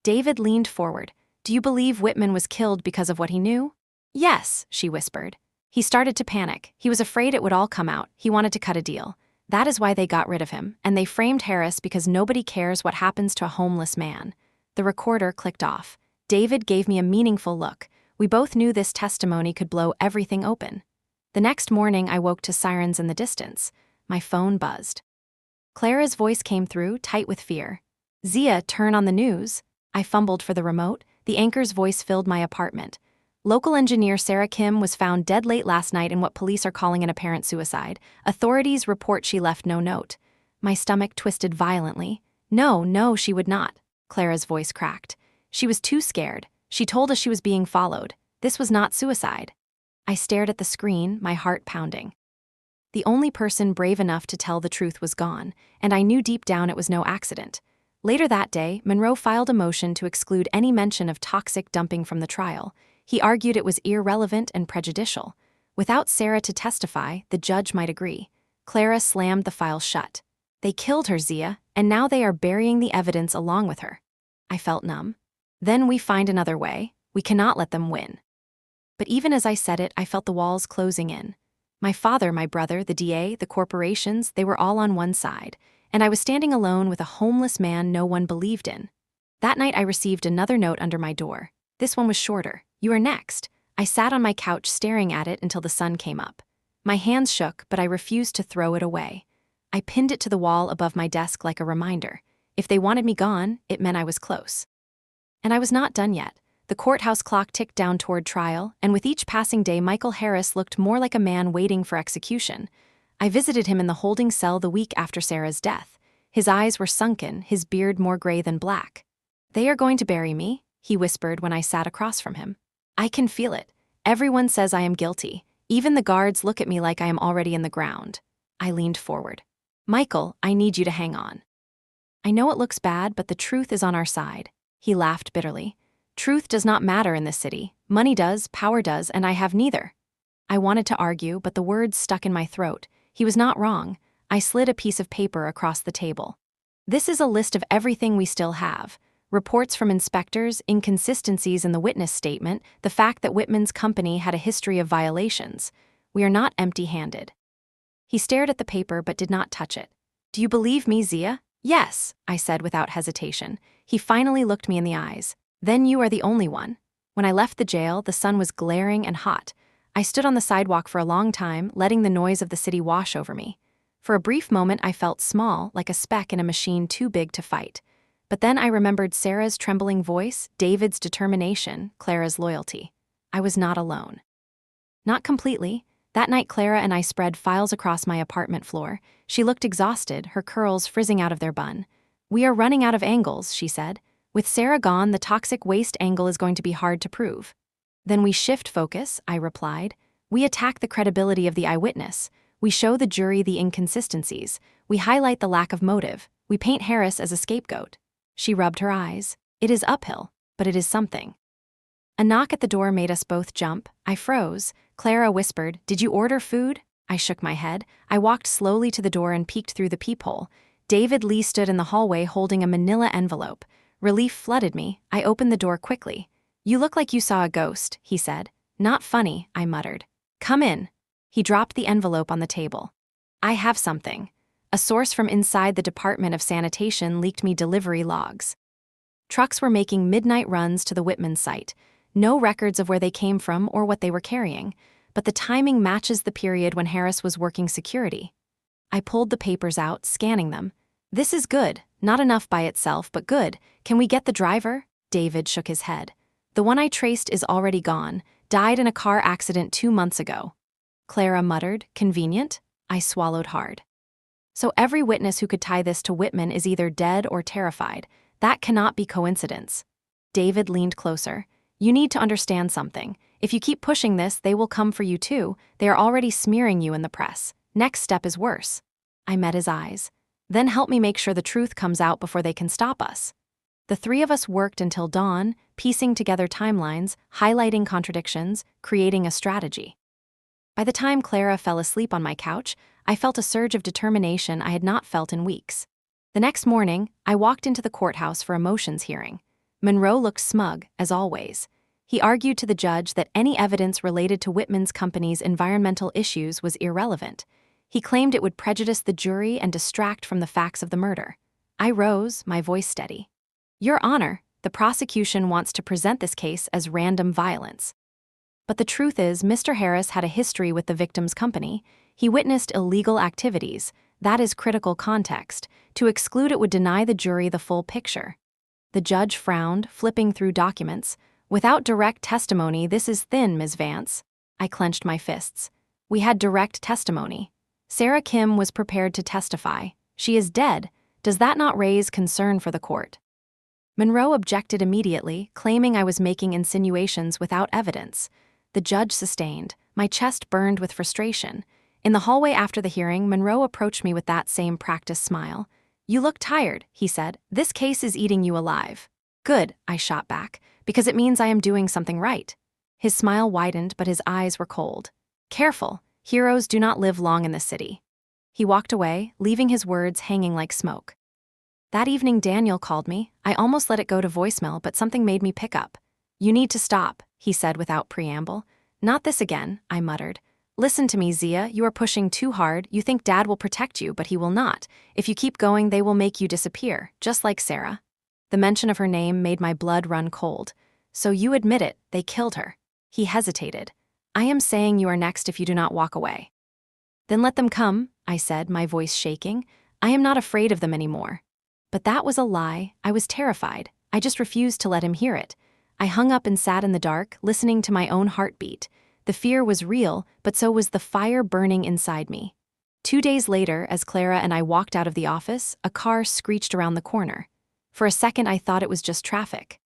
David leaned forward. "Do you believe Whitman was killed because of what he knew?" "Yes," she whispered. "He started to panic. He was afraid it would all come out. He wanted to cut a deal. That is why they got rid of him, and they framed Harris because nobody cares what happens to a homeless man." The recorder clicked off. David gave me a meaningful look. We both knew this testimony could blow everything open. The next morning, I woke to sirens in the distance. My phone buzzed. Clara's voice came through, tight with fear. "Zia, turn on the news." I fumbled for the remote. The anchor's voice filled my apartment. Local engineer Sarah Kim was found dead late last night in what police are calling an apparent suicide. Authorities report she left no note. My stomach twisted violently. No, she would not. Clara's voice cracked. She was too scared. She told us she was being followed. This was not suicide. I stared at the screen, my heart pounding. The only person brave enough to tell the truth was gone, and I knew deep down it was no accident. Later that day, Monroe filed a motion to exclude any mention of toxic dumping from the trial. He argued it was irrelevant and prejudicial. Without Sarah to testify, the judge might agree. Clara slammed the file shut. They killed her, Zia, and now they are burying the evidence along with her. I felt numb. Then we find another way. We cannot let them win. But even as I said it, I felt the walls closing in. My father, my brother, the DA, the corporations, they were all on one side, and I was standing alone with a homeless man no one believed in. That night I received another note under my door. This one was shorter. "You are next." I sat on my couch staring at it until the sun came up. My hands shook, but I refused to throw it away. I pinned it to the wall above my desk like a reminder. If they wanted me gone, it meant I was close. And I was not done yet. The courthouse clock ticked down toward trial, and with each passing day, Michael Harris looked more like a man waiting for execution. I visited him in the holding cell the week after Sarah's death. His eyes were sunken, his beard more gray than black. "They are going to bury me," he whispered when I sat across from him. "I can feel it. Everyone says I am guilty. Even the guards look at me like I am already in the ground." I leaned forward. "Michael, I need you to hang on. I know it looks bad, but the truth is on our side." He laughed bitterly. "Truth does not matter in this city. Money does, power does, and I have neither." I wanted to argue, but the words stuck in my throat. He was not wrong. I slid a piece of paper across the table. "This is a list of everything we still have. Reports from inspectors, inconsistencies in the witness statement, the fact that Whitman's company had a history of violations. We are not empty-handed." He stared at the paper but did not touch it. "Do you believe me, Zia?" "Yes," I said without hesitation. He finally looked me in the eyes. "Then you are the only one." When I left the jail, the sun was glaring and hot. I stood on the sidewalk for a long time, letting the noise of the city wash over me. For a brief moment, I felt small, like a speck in a machine too big to fight. But then I remembered Sarah's trembling voice, David's determination, Clara's loyalty. I was not alone. Not completely. That night, Clara and I spread files across my apartment floor. She looked exhausted, her curls frizzing out of their bun. "We are running out of angles," she said. "With Sarah gone, the toxic waste angle is going to be hard to prove." "Then we shift focus," I replied. "We attack the credibility of the eyewitness. We show the jury the inconsistencies. We highlight the lack of motive. We paint Harris as a scapegoat." She rubbed her eyes. "It is uphill, but it is something." A knock at the door made us both jump. I froze. Clara whispered, "Did you order food?" I shook my head. I walked slowly to the door and peeked through the peephole. David Lee stood in the hallway holding a manila envelope. Relief flooded me. I opened the door quickly. "You look like you saw a ghost," he said. "Not funny," I muttered. "Come in." He dropped the envelope on the table. "I have something." A source from inside the Department of Sanitation leaked me delivery logs. Trucks were making midnight runs to the Whitman site. No records of where they came from or what they were carrying, but the timing matches the period when Harris was working security. I pulled the papers out, scanning them. "This is good. Not enough by itself, but good. Can we get the driver?" David shook his head. "The one I traced is already gone. Died in a car accident 2 months ago." Clara muttered, "Convenient?" I swallowed hard. "So every witness who could tie this to Whitman is either dead or terrified. That cannot be coincidence." David leaned closer. "You need to understand something. If you keep pushing this, they will come for you too. They are already smearing you in the press. Next step is worse." I met his eyes. "Then help me make sure the truth comes out before they can stop us." The three of us worked until dawn, piecing together timelines, highlighting contradictions, creating a strategy. By the time Clara fell asleep on my couch, I felt a surge of determination I had not felt in weeks. The next morning, I walked into the courthouse for a motions hearing. Monroe looked smug, as always. He argued to the judge that any evidence related to Whitman's company's environmental issues was irrelevant. He claimed it would prejudice the jury and distract from the facts of the murder. I rose, my voice steady. "Your Honor, The prosecution wants to present this case as random violence. But the truth is, Mr. Harris had a history with the victim's company. He witnessed illegal activities. That is critical context. To exclude it would deny the jury the full picture. The judge frowned, flipping through documents. Without direct testimony, this is thin, Ms. Vance. I clenched my fists. We had direct testimony. Sarah Kim was prepared to testify. She is dead. Does that not raise concern for the court? Monroe objected immediately, claiming I was making insinuations without evidence. The judge sustained. My chest burned with frustration. In the hallway after the hearing, Monroe approached me with that same practiced smile. "You look tired," he said. "This case is eating you alive." "Good," I shot back, "because it means I am doing something right." His smile widened, but his eyes were cold. "Careful. Heroes do not live long in this city." He walked away, leaving his words hanging like smoke. That evening, Daniel called me. I almost let it go to voicemail, but something made me pick up. "You need to stop," he said without preamble. "Not this again," I muttered. "Listen to me, Zia, you are pushing too hard. You think Dad will protect you, but he will not. If you keep going, they will make you disappear, just like Sarah." The mention of her name made my blood run cold. "So you admit it, they killed her." He hesitated. "I am saying you are next if you do not walk away." "Then let them come," I said, my voice shaking. "I am not afraid of them anymore." But that was a lie. I was terrified. I just refused to let him hear it. I hung up and sat in the dark, listening to my own heartbeat. The fear was real, but so was the fire burning inside me. 2 days later, as Clara and I walked out of the office, a car screeched around the corner. For a second, I thought it was just traffic.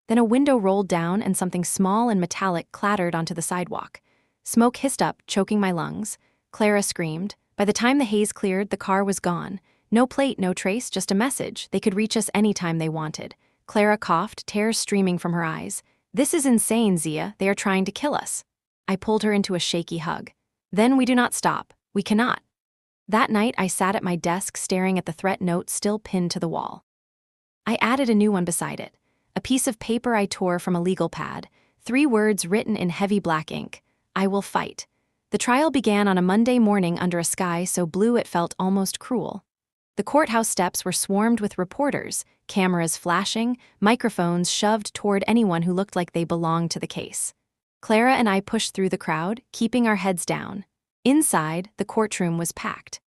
Then a window rolled down and something small and metallic clattered onto the sidewalk. Smoke hissed up, choking my lungs. Clara screamed. By the time the haze cleared, the car was gone. No plate, no trace, just a message. They could reach us anytime they wanted. Clara coughed, tears streaming from her eyes. "This is insane, Zia. They are trying to kill us." I pulled her into a shaky hug. "Then we do not stop. We cannot." That night, I sat at my desk staring at the threat note still pinned to the wall. I added a new one beside it. A piece of paper I tore from a legal pad. 3 words written in heavy black ink. "I will fight." The trial began on a Monday morning under a sky so blue it felt almost cruel. The courthouse steps were swarmed with reporters, cameras flashing, microphones shoved toward anyone who looked like they belonged to the case. Clara and I pushed through the crowd, keeping our heads down. Inside, the courtroom was packed.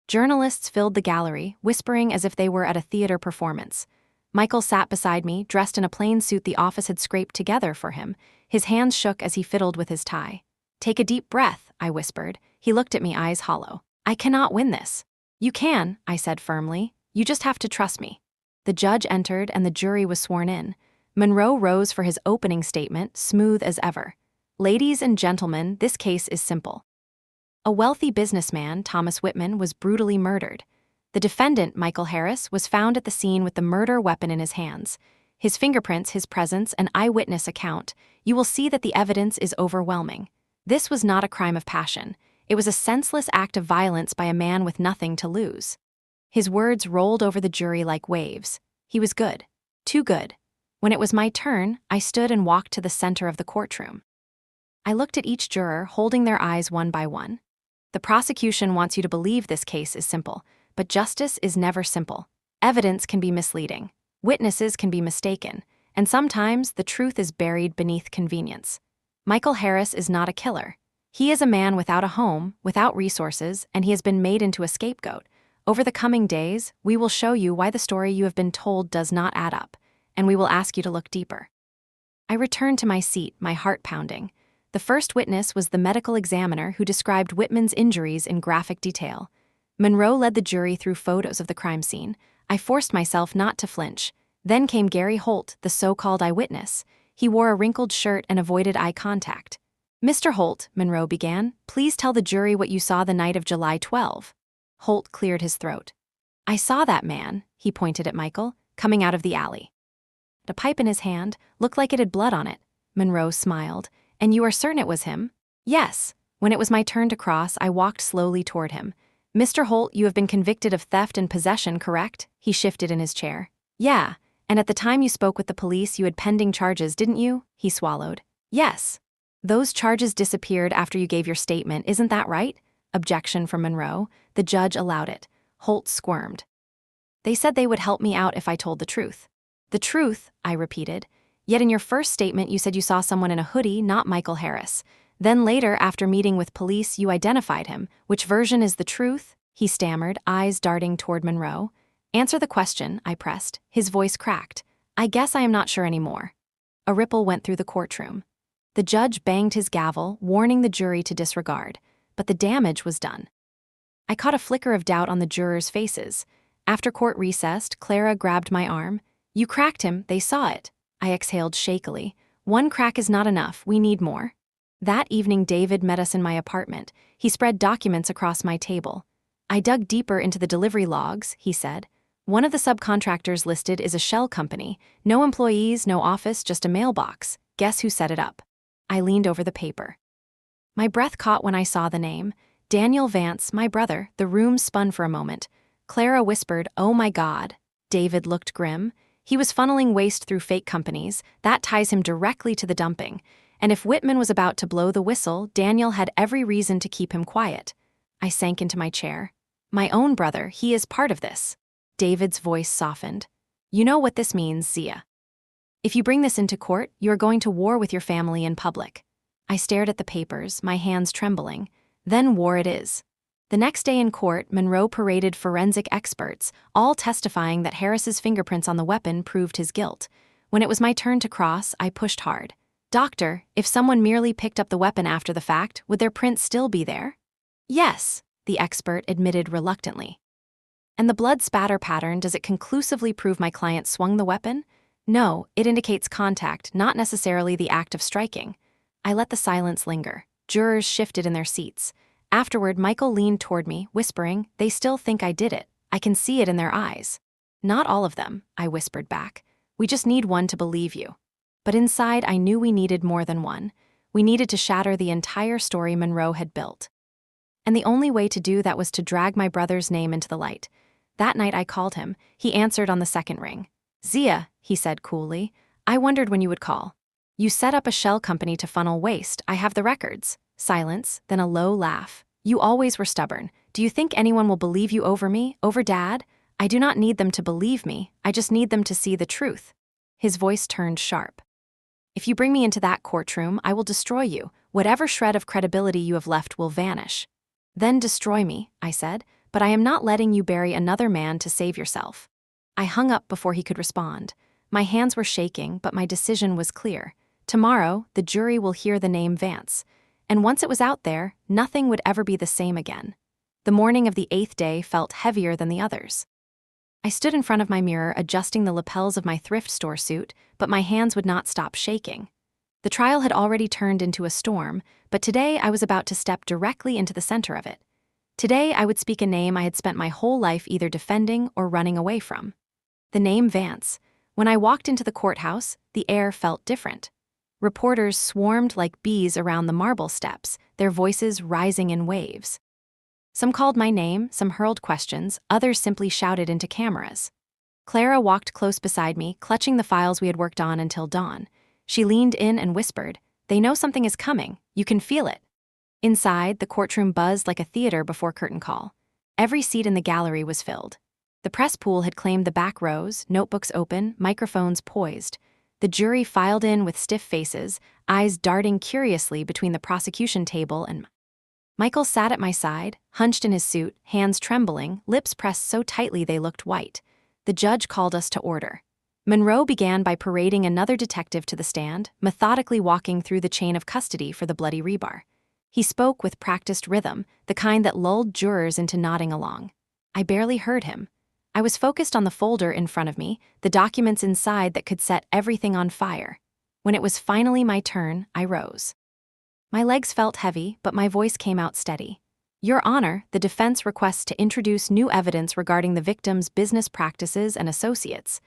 Journalists filled the gallery, whispering as if they were at a theater performance. Michael sat beside me, dressed in a plain suit the office had scraped together for him. His hands shook as he fiddled with his tie. "Take a deep breath," I whispered. He looked at me, eyes hollow. "I cannot win this." "You can," I said firmly. "You just have to trust me." The judge entered and the jury was sworn in. Monroe rose for his opening statement, smooth as ever. "Ladies and gentlemen, this case is simple. A wealthy businessman, Thomas Whitman, was brutally murdered. The defendant, Michael Harris, was found at the scene with the murder weapon in his hands. His fingerprints, his presence, an eyewitness account. You will see that the evidence is overwhelming. This was not a crime of passion. It was a senseless act of violence by a man with nothing to lose. His words rolled over the jury like waves. He was good. Too good. When it was my turn, I stood and walked to the center of the courtroom. I looked at each juror, holding their eyes one by one. The prosecution wants you to believe this case is simple, but justice is never simple. Evidence can be misleading. Witnesses can be mistaken. And sometimes the truth is buried beneath convenience. Michael Harris is not a killer. He is a man without a home, without resources, and he has been made into a scapegoat. Over the coming days, we will show you why the story you have been told does not add up, and we will ask you to look deeper. I returned to my seat, my heart pounding. The first witness was the medical examiner who described Whitman's injuries in graphic detail. Monroe led the jury through photos of the crime scene. I forced myself not to flinch. Then came Gary Holt, the so-called eyewitness. He wore a wrinkled shirt and avoided eye contact. "Mr. Holt," Monroe began, "please tell the jury what you saw the night of July 12. Holt cleared his throat. "I saw that man," he pointed at Michael, "coming out of the alley. The pipe in his hand looked like it had blood on it." Monroe smiled. "And you are certain it was him?" "Yes." When it was my turn to cross, I walked slowly toward him. "Mr. Holt, you have been convicted of theft and possession, correct?" He shifted in his chair. "Yeah. And at the time you spoke with the police, you had pending charges, didn't you?" He swallowed. "Yes." "Those charges disappeared after you gave your statement, isn't that right?" Objection from Monroe. The judge allowed it. Holt squirmed. "They said they would help me out if I told the truth." The truth, I repeated. Yet in your first statement you said you saw someone in a hoodie, not Michael Harris. Then later, after meeting with police, you identified him. Which version is the truth? He stammered, eyes darting toward Monroe. Answer the question, I pressed. His voice cracked. I guess I am not sure anymore. A ripple went through the courtroom. The judge banged his gavel, warning the jury to disregard. But the damage was done. I caught a flicker of doubt on the jurors' faces. After court recessed, Clara grabbed my arm. You cracked him, they saw it. I exhaled shakily. One crack is not enough, we need more. That evening David met us in my apartment. He spread documents across my table. I dug deeper into the delivery logs, he said. One of the subcontractors listed is a shell company. No employees, no office, just a mailbox. Guess who set it up? I leaned over the paper. My breath caught when I saw the name. Daniel Vance, my brother. The room spun for a moment. Clara whispered, "Oh my God." David looked grim. He was funneling waste through fake companies. That ties him directly to the dumping. And if Whitman was about to blow the whistle, Daniel had every reason to keep him quiet. I sank into my chair. My own brother, he is part of this. David's voice softened. You know what this means, Zia. If you bring this into court, you are going to war with your family in public. I stared at the papers, my hands trembling. Then war it is. The next day in court, Monroe paraded forensic experts, all testifying that Harris's fingerprints on the weapon proved his guilt. When it was my turn to cross, I pushed hard. Doctor, if someone merely picked up the weapon after the fact, would their print still be there? Yes, the expert admitted reluctantly. And the blood spatter pattern, does it conclusively prove my client swung the weapon? No, it indicates contact, not necessarily the act of striking. I let the silence linger. Jurors shifted in their seats. Afterward, Michael leaned toward me, whispering, "They still think I did it. I can see it in their eyes." "Not all of them," I whispered back. "We just need one to believe you." But inside, I knew we needed more than one. We needed to shatter the entire story Monroe had built. And the only way to do that was to drag my brother's name into the light. That night I called him. He answered on the second ring. "Zia," he said coolly, "I wondered when you would call. You set up a shell company to funnel waste. I have the records." Silence, then a low laugh. "You always were stubborn. Do you think anyone will believe you over me, over Dad? I do not need them to believe me. I just need them to see the truth." His voice turned sharp. "If you bring me into that courtroom, I will destroy you. Whatever shred of credibility you have left will vanish." "Then destroy me," I said, "but I am not letting you bury another man to save yourself." I hung up before he could respond. My hands were shaking, but my decision was clear. Tomorrow, the jury will hear the name Vance. And once it was out there, nothing would ever be the same again. The morning of the 8th day felt heavier than the others. I stood in front of my mirror adjusting the lapels of my thrift store suit, but my hands would not stop shaking. The trial had already turned into a storm, but today I was about to step directly into the center of it. Today I would speak a name I had spent my whole life either defending or running away from. The name Vance. When I walked into the courthouse, the air felt different. Reporters swarmed like bees around the marble steps, their voices rising in waves. Some called my name, some hurled questions, others simply shouted into cameras. Clara walked close beside me, clutching the files we had worked on until dawn. She leaned in and whispered, "They know something is coming. You can feel it." Inside, the courtroom buzzed like a theater before curtain call. Every seat in the gallery was filled. The press pool had claimed the back rows, notebooks open, microphones poised. The jury filed in with stiff faces, eyes darting curiously between the prosecution table and Michael sat at my side, hunched in his suit, hands trembling, lips pressed so tightly they looked white. The judge called us to order. Monroe began by parading another detective to the stand, methodically walking through the chain of custody for the bloody rebar. He spoke with practiced rhythm, the kind that lulled jurors into nodding along. I barely heard him. I was focused on the folder in front of me, the documents inside that could set everything on fire. When it was finally my turn, I rose. My legs felt heavy, but my voice came out steady. "Your Honor, the defense requests to introduce new evidence regarding the victim's business practices and associates."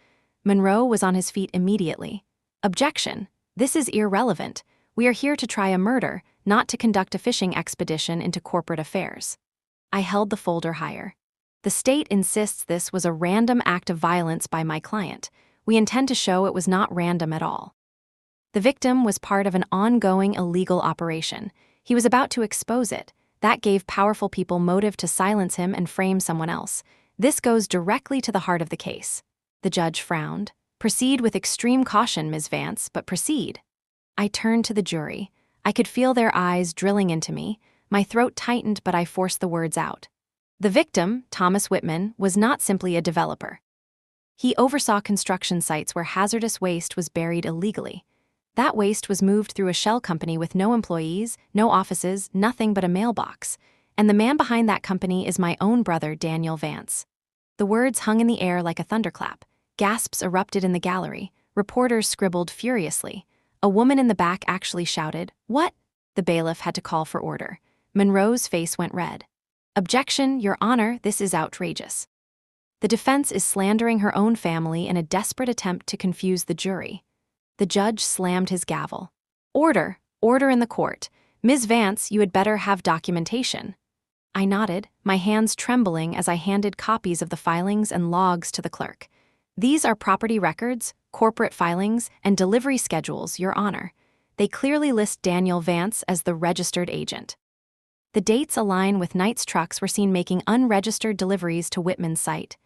Monroe was on his feet immediately. "Objection. This is irrelevant. We are here to try a murder, not to conduct a fishing expedition into corporate affairs." I held the folder higher. "The state insists this was a random act of violence by my client. We intend to show it was not random at all. The victim was part of an ongoing illegal operation. He was about to expose it. That gave powerful people motive to silence him and frame someone else. This goes directly to the heart of the case." The judge frowned. Proceed with extreme caution, Ms. Vance, but proceed. I turned to the jury. I could feel their eyes drilling into me. My throat tightened, but I forced the words out. The victim, Thomas Whitman, was not simply a developer. He oversaw construction sites where hazardous waste was buried illegally. That waste was moved through a shell company with no employees, no offices, nothing but a mailbox. And the man behind that company is my own brother, Daniel Vance. The words hung in the air like a thunderclap. Gasps erupted in the gallery. Reporters scribbled furiously. A woman in the back actually shouted, "What?" The bailiff had to call for order. Monroe's face went red. "Objection, Your Honor, this is outrageous. The defense is slandering her own family in a desperate attempt to confuse the jury." The judge slammed his gavel. "Order! Order in the court. Ms. Vance, you had better have documentation." I nodded, my hands trembling as I handed copies of the filings and logs to the clerk. "These are property records, corporate filings, and delivery schedules, Your Honor. They clearly list Daniel Vance as the registered agent. The dates align with nights trucks were seen making unregistered deliveries to Whitman's site."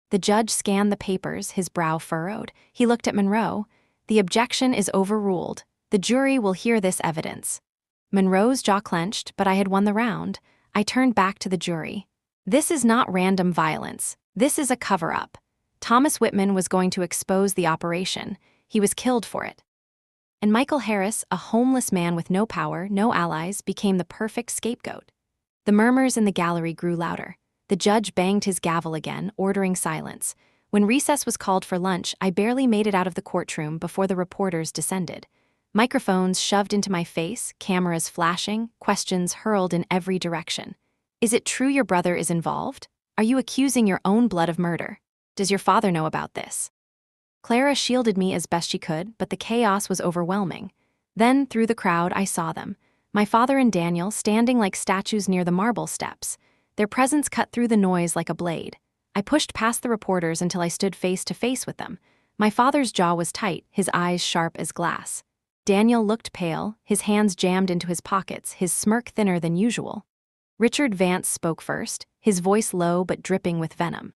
The judge scanned the papers, his brow furrowed. He looked at Monroe. "The objection is overruled. The jury will hear this evidence." Monroe's jaw clenched, but I had won the round. I turned back to the jury. "This is not random violence. This is a cover-up. Thomas Whitman was going to expose the operation. He was killed for it." And Michael Harris, a homeless man with no power, no allies, became the perfect scapegoat. The murmurs in the gallery grew louder. The judge banged his gavel again, ordering silence. When recess was called for lunch, I barely made it out of the courtroom before the reporters descended. Microphones shoved into my face, cameras flashing, questions hurled in every direction. "Is it true your brother is involved? Are you accusing your own blood of murder? Does your father know about this?" Clara shielded me as best she could, but the chaos was overwhelming. Then, through the crowd, I saw them. My father and Daniel standing like statues near the marble steps. Their presence cut through the noise like a blade. I pushed past the reporters until I stood face to face with them. My father's jaw was tight, his eyes sharp as glass. Daniel looked pale, his hands jammed into his pockets, his smirk thinner than usual. Richard Vance spoke first, his voice low but dripping with venom.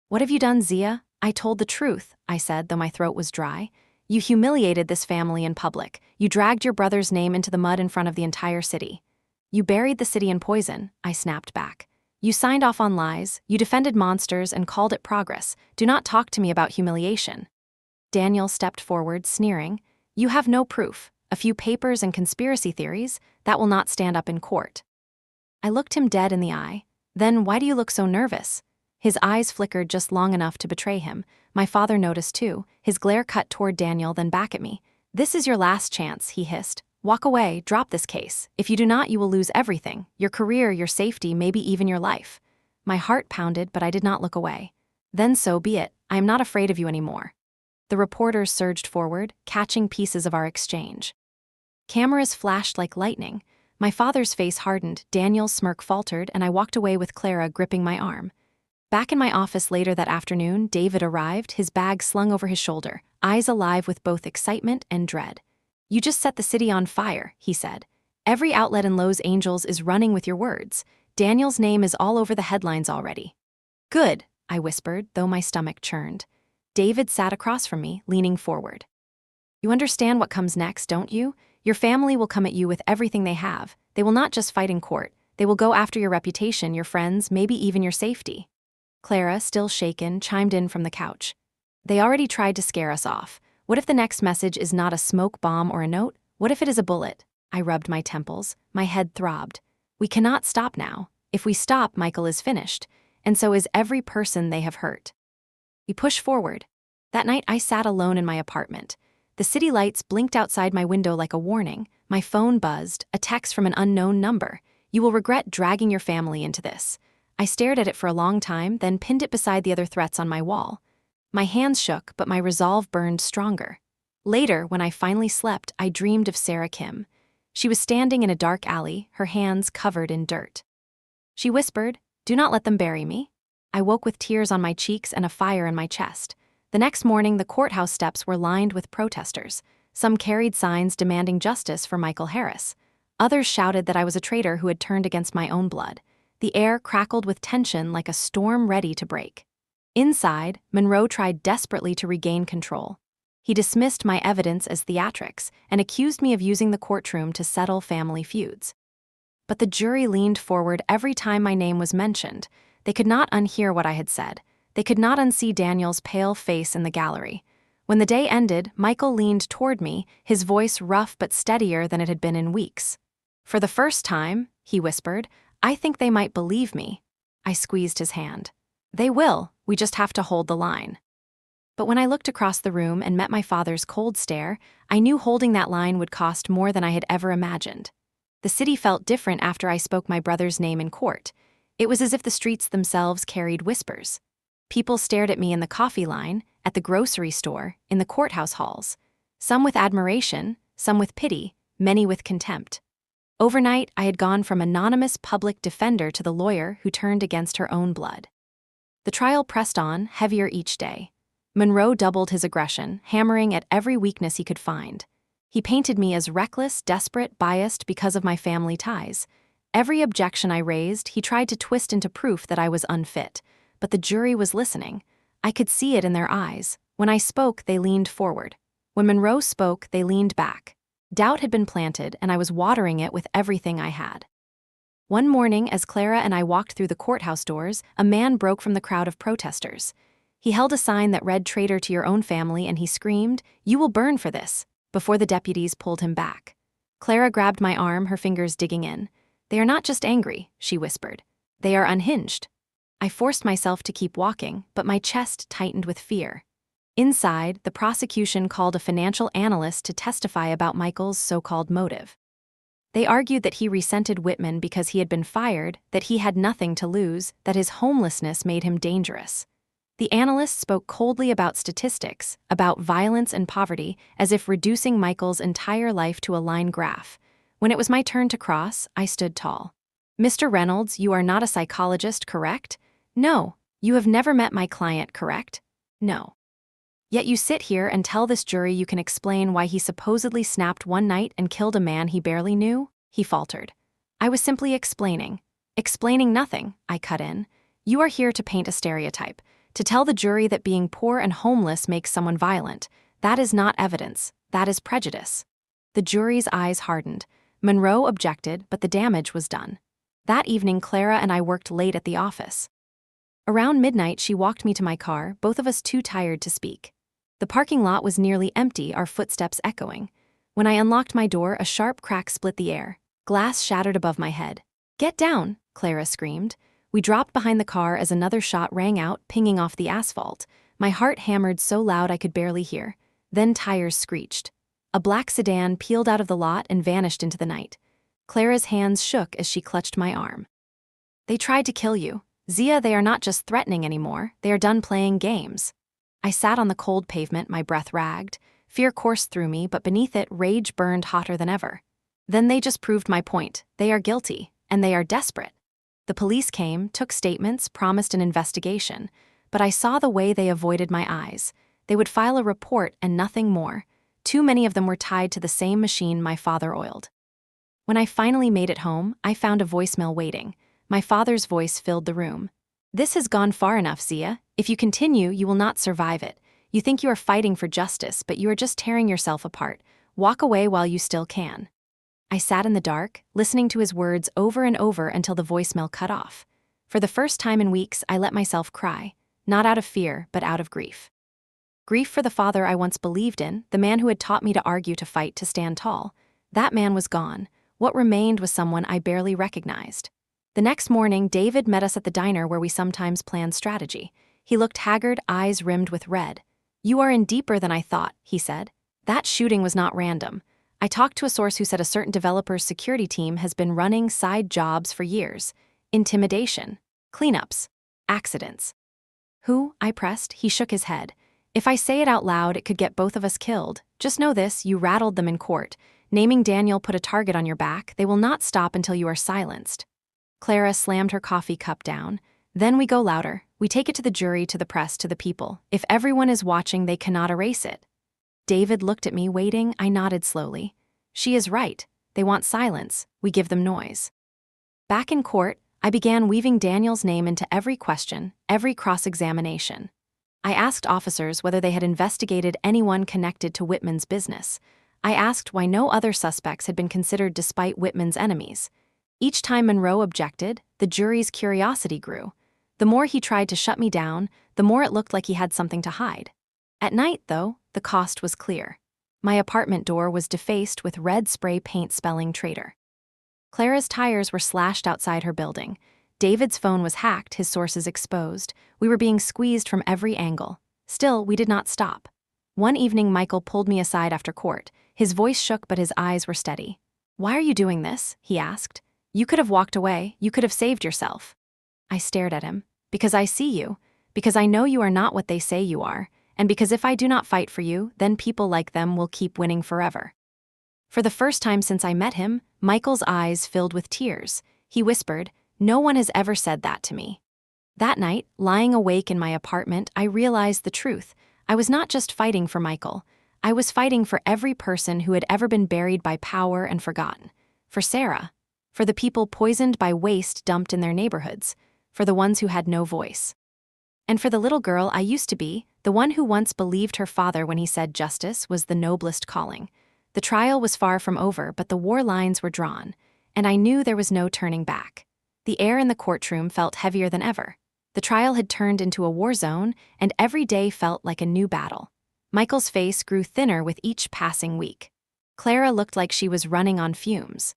"What have you done, Zia?" "I told the truth," I said, though my throat was dry. "You humiliated this family in public. You dragged your brother's name into the mud in front of the entire city. You buried the city in poison," I snapped back. "You signed off on lies, you defended monsters and called it progress. Do not talk to me about humiliation." Daniel stepped forward, sneering. "You have no proof. A few papers and conspiracy theories. That will not stand up in court." I looked him dead in the eye. "Then why do you look so nervous?" His eyes flickered just long enough to betray him. My father noticed too. His glare cut toward Daniel, then back at me. "This is your last chance," he hissed. "Walk away, drop this case. If you do not, you will lose everything. Your career, your safety, maybe even your life." My heart pounded, but I did not look away. "Then so be it. I am not afraid of you anymore." The reporters surged forward, catching pieces of our exchange. Cameras flashed like lightning. My father's face hardened, Daniel's smirk faltered, and I walked away with Clara gripping my arm. Back in my office later that afternoon, David arrived, his bag slung over his shoulder, eyes alive with both excitement and dread. "You just set the city on fire," he said. "Every outlet in Los Angeles is running with your words. Daniel's name is all over the headlines already." "Good," I whispered, though my stomach churned. David sat across from me, leaning forward. "You understand what comes next, don't you? Your family will come at you with everything they have. They will not just fight in court. They will go after your reputation, your friends, maybe even your safety." Clara, still shaken, chimed in from the couch. "They already tried to scare us off. What if the next message is not a smoke bomb or a note? What if it is a bullet?" I rubbed my temples. My head throbbed. "We cannot stop now. If we stop, Michael is finished. And so is every person they have hurt." We pushed forward. That night, I sat alone in my apartment. The city lights blinked outside my window like a warning. My phone buzzed, a text from an unknown number. "You will regret dragging your family into this." I stared at it for a long time, then pinned it beside the other threats on my wall. My hands shook, but my resolve burned stronger. Later, when I finally slept, I dreamed of Sarah Kim. She was standing in a dark alley, her hands covered in dirt. She whispered, "Do not let them bury me." I woke with tears on my cheeks and a fire in my chest. The next morning, the courthouse steps were lined with protesters. Some carried signs demanding justice for Michael Harris. Others shouted that I was a traitor who had turned against my own blood. The air crackled with tension like a storm ready to break. Inside, Monroe tried desperately to regain control. He dismissed my evidence as theatrics and accused me of using the courtroom to settle family feuds. But the jury leaned forward every time my name was mentioned. They could not unhear what I had said. They could not unsee Daniel's pale face in the gallery. When the day ended, Michael leaned toward me, his voice rough but steadier than it had been in weeks. "For the first time," he whispered, "I think they might believe me." I squeezed his hand. "They will, we just have to hold the line." But when I looked across the room and met my father's cold stare, I knew holding that line would cost more than I had ever imagined. The city felt different after I spoke my brother's name in court. It was as if the streets themselves carried whispers. People stared at me in the coffee line, at the grocery store, in the courthouse halls. Some with admiration, some with pity, many with contempt. Overnight, I had gone from anonymous public defender to the lawyer who turned against her own blood. The trial pressed on, heavier each day. Monroe doubled his aggression, hammering at every weakness he could find. He painted me as reckless, desperate, biased because of my family ties. Every objection I raised, he tried to twist into proof that I was unfit. But the jury was listening. I could see it in their eyes. When I spoke, they leaned forward. When Monroe spoke, they leaned back. Doubt had been planted, and I was watering it with everything I had. One morning, as Clara and I walked through the courthouse doors, a man broke from the crowd of protesters. He held a sign that read "Traitor to your own family," and he screamed, "You will burn for this," before the deputies pulled him back. Clara grabbed my arm, her fingers digging in. "They are not just angry," she whispered. "They are unhinged." I forced myself to keep walking, but my chest tightened with fear. Inside, the prosecution called a financial analyst to testify about Michael's so-called motive. They argued that he resented Whitman because he had been fired, that he had nothing to lose, that his homelessness made him dangerous. The analyst spoke coldly about statistics, about violence and poverty, as if reducing Michael's entire life to a line graph. When it was my turn to cross, I stood tall. "Mr. Reynolds, you are not a psychologist, correct?" "No." "You have never met my client, correct?" "No." "Yet you sit here and tell this jury you can explain why he supposedly snapped one night and killed a man he barely knew?" He faltered. "I was simply explaining." "Explaining nothing," I cut in. "You are here to paint a stereotype, to tell the jury that being poor and homeless makes someone violent. That is not evidence. That is prejudice." The jury's eyes hardened. Monroe objected, but the damage was done. That evening, Clara and I worked late at the office. Around midnight, she walked me to my car, both of us too tired to speak. The parking lot was nearly empty, our footsteps echoing. When I unlocked my door, a sharp crack split the air. Glass shattered above my head. "Get down!" Clara screamed. We dropped behind the car as another shot rang out, pinging off the asphalt. My heart hammered so loud I could barely hear. Then tires screeched. A black sedan peeled out of the lot and vanished into the night. Clara's hands shook as she clutched my arm. "They tried to kill you. Zia, they are not just threatening anymore, they are done playing games." I sat on the cold pavement, my breath ragged. Fear coursed through me, but beneath it, rage burned hotter than ever. "Then they just proved my point. They are guilty, and they are desperate." The police came, took statements, promised an investigation, but I saw the way they avoided my eyes. They would file a report and nothing more. Too many of them were tied to the same machine my father oiled. When I finally made it home, I found a voicemail waiting. My father's voice filled the room. "This has gone far enough, Zia. If you continue, you will not survive it. You think you are fighting for justice, but you are just tearing yourself apart. Walk away while you still can." I sat in the dark, listening to his words over and over until the voicemail cut off. For the first time in weeks, I let myself cry, not out of fear, but out of grief. Grief for the father I once believed in, the man who had taught me to argue, to fight, to stand tall. That man was gone. What remained was someone I barely recognized. The next morning, David met us at the diner where we sometimes planned strategy. He looked haggard, eyes rimmed with red. "You are in deeper than I thought," he said. "That shooting was not random. I talked to a source who said a certain developer's security team has been running side jobs for years. Intimidation, cleanups, accidents." "Who?" I pressed. He shook his head. "If I say it out loud, it could get both of us killed. Just know this, you rattled them in court. Naming Daniel put a target on your back. They will not stop until you are silenced." Clara slammed her coffee cup down. "Then we go louder. We take it to the jury, to the press, to the people. If everyone is watching, they cannot erase it." David looked at me, waiting. I nodded slowly. "She is right. They want silence. We give them noise." Back in court, I began weaving Daniel's name into every question, every cross-examination. I asked officers whether they had investigated anyone connected to Whitman's business. I asked why no other suspects had been considered despite Whitman's enemies. Each time Monroe objected, the jury's curiosity grew. The more he tried to shut me down, the more it looked like he had something to hide. At night, though, the cost was clear. My apartment door was defaced with red spray paint spelling traitor. Clara's tires were slashed outside her building. David's phone was hacked, his sources exposed. We were being squeezed from every angle. Still, we did not stop. One evening, Michael pulled me aside after court. His voice shook, but his eyes were steady. "Why are you doing this?" he asked. "You could have walked away. You could have saved yourself." I stared at him. "Because I see you. Because I know you are not what they say you are. And because if I do not fight for you, then people like them will keep winning forever." For the first time since I met him, Michael's eyes filled with tears. He whispered, "No one has ever said that to me." That night, lying awake in my apartment, I realized the truth. I was not just fighting for Michael. I was fighting for every person who had ever been buried by power and forgotten. For Sarah. For the people poisoned by waste dumped in their neighborhoods. For the ones who had no voice. And for the little girl I used to be, the one who once believed her father when he said justice was the noblest calling. The trial was far from over, but the war lines were drawn, and I knew there was no turning back. The air in the courtroom felt heavier than ever. The trial had turned into a war zone, and every day felt like a new battle. Michael's face grew thinner with each passing week. Clara looked like she was running on fumes.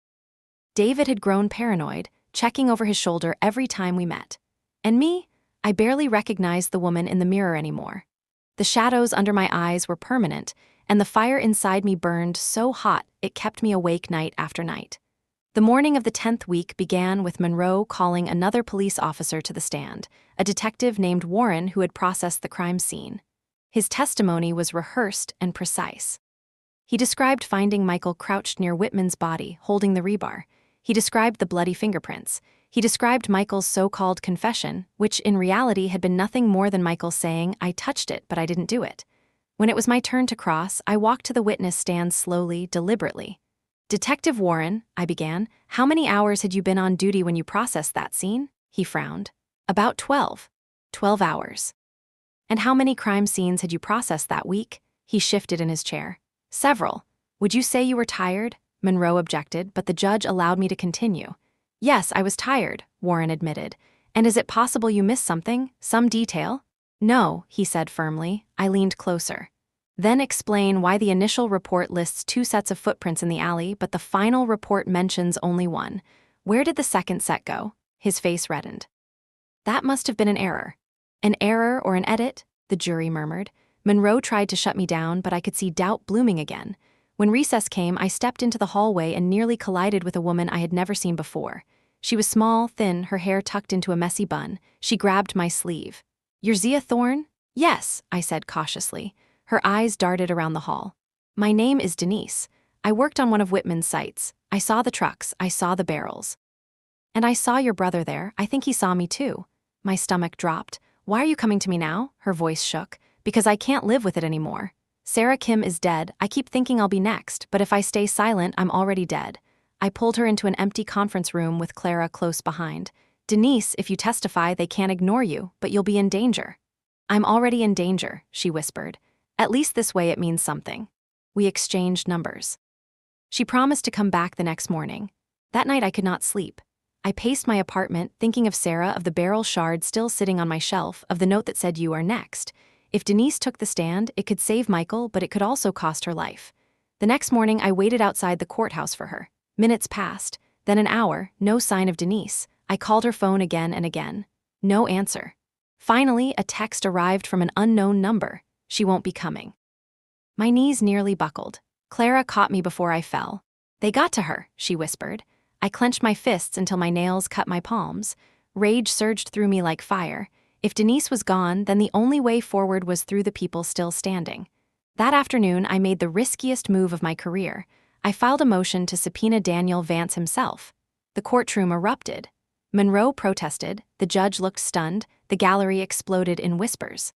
David had grown paranoid, checking over his shoulder every time we met. And me? I barely recognized the woman in the mirror anymore. The shadows under my eyes were permanent, and the fire inside me burned so hot it kept me awake night after night. The morning of the 10th week began with Monroe calling another police officer to the stand, a detective named Warren who had processed the crime scene. His testimony was rehearsed and precise. He described finding Michael crouched near Whitman's body, holding the rebar. He described the bloody fingerprints. He described Michael's so-called confession, which in reality had been nothing more than Michael saying, "I touched it, but I didn't do it." When it was my turn to cross, I walked to the witness stand slowly, deliberately. "Detective Warren," I began, "how many hours had you been on duty when you processed that scene?" He frowned. "About 12. 12 hours." "And how many crime scenes had you processed that week?" He shifted in his chair. "Several. Would you say you were tired?" Monroe objected, but the judge allowed me to continue. "Yes, I was tired," Warren admitted. "And is it possible you missed something, some detail?" "No," he said firmly. I leaned closer. "Then explain why the initial report lists 2 sets of footprints in the alley, but the final report mentions only 1. Where did the second set go?" His face reddened. "That must have been an error." "An error or an edit?" the jury murmured. Monroe tried to shut me down, but I could see doubt blooming again. When recess came, I stepped into the hallway and nearly collided with a woman I had never seen before. She was small, thin, her hair tucked into a messy bun. She grabbed my sleeve. "You're Zia Thorne?" "Yes," I said cautiously. Her eyes darted around the hall. "My name is Denise. I worked on one of Whitman's sites. I saw the trucks, I saw the barrels. And I saw your brother there. I think he saw me too." My stomach dropped. "Why are you coming to me now?" Her voice shook. "Because I can't live with it anymore. Sarah Kim is dead. I keep thinking I'll be next, but if I stay silent, I'm already dead." I pulled her into an empty conference room with Clara close behind. "Denise, if you testify, they can't ignore you, but you'll be in danger." "I'm already in danger," she whispered. "At least this way it means something." We exchanged numbers. She promised to come back the next morning. That night I could not sleep. I paced my apartment, thinking of Sarah, of the barrel shard still sitting on my shelf, of the note that said, "You are next." If Denise took the stand, it could save Michael, but it could also cost her life. The next morning, I waited outside the courthouse for her. Minutes passed, then an hour, no sign of Denise. I called her phone again and again. No answer. Finally, a text arrived from an unknown number. "She won't be coming." My knees nearly buckled. Clara caught me before I fell. "They got to her," she whispered. I clenched my fists until my nails cut my palms. Rage surged through me like fire. If Denise was gone, then the only way forward was through the people still standing. That afternoon, I made the riskiest move of my career. I filed a motion to subpoena Daniel Vance himself. The courtroom erupted. Monroe protested, the judge looked stunned, the gallery exploded in whispers.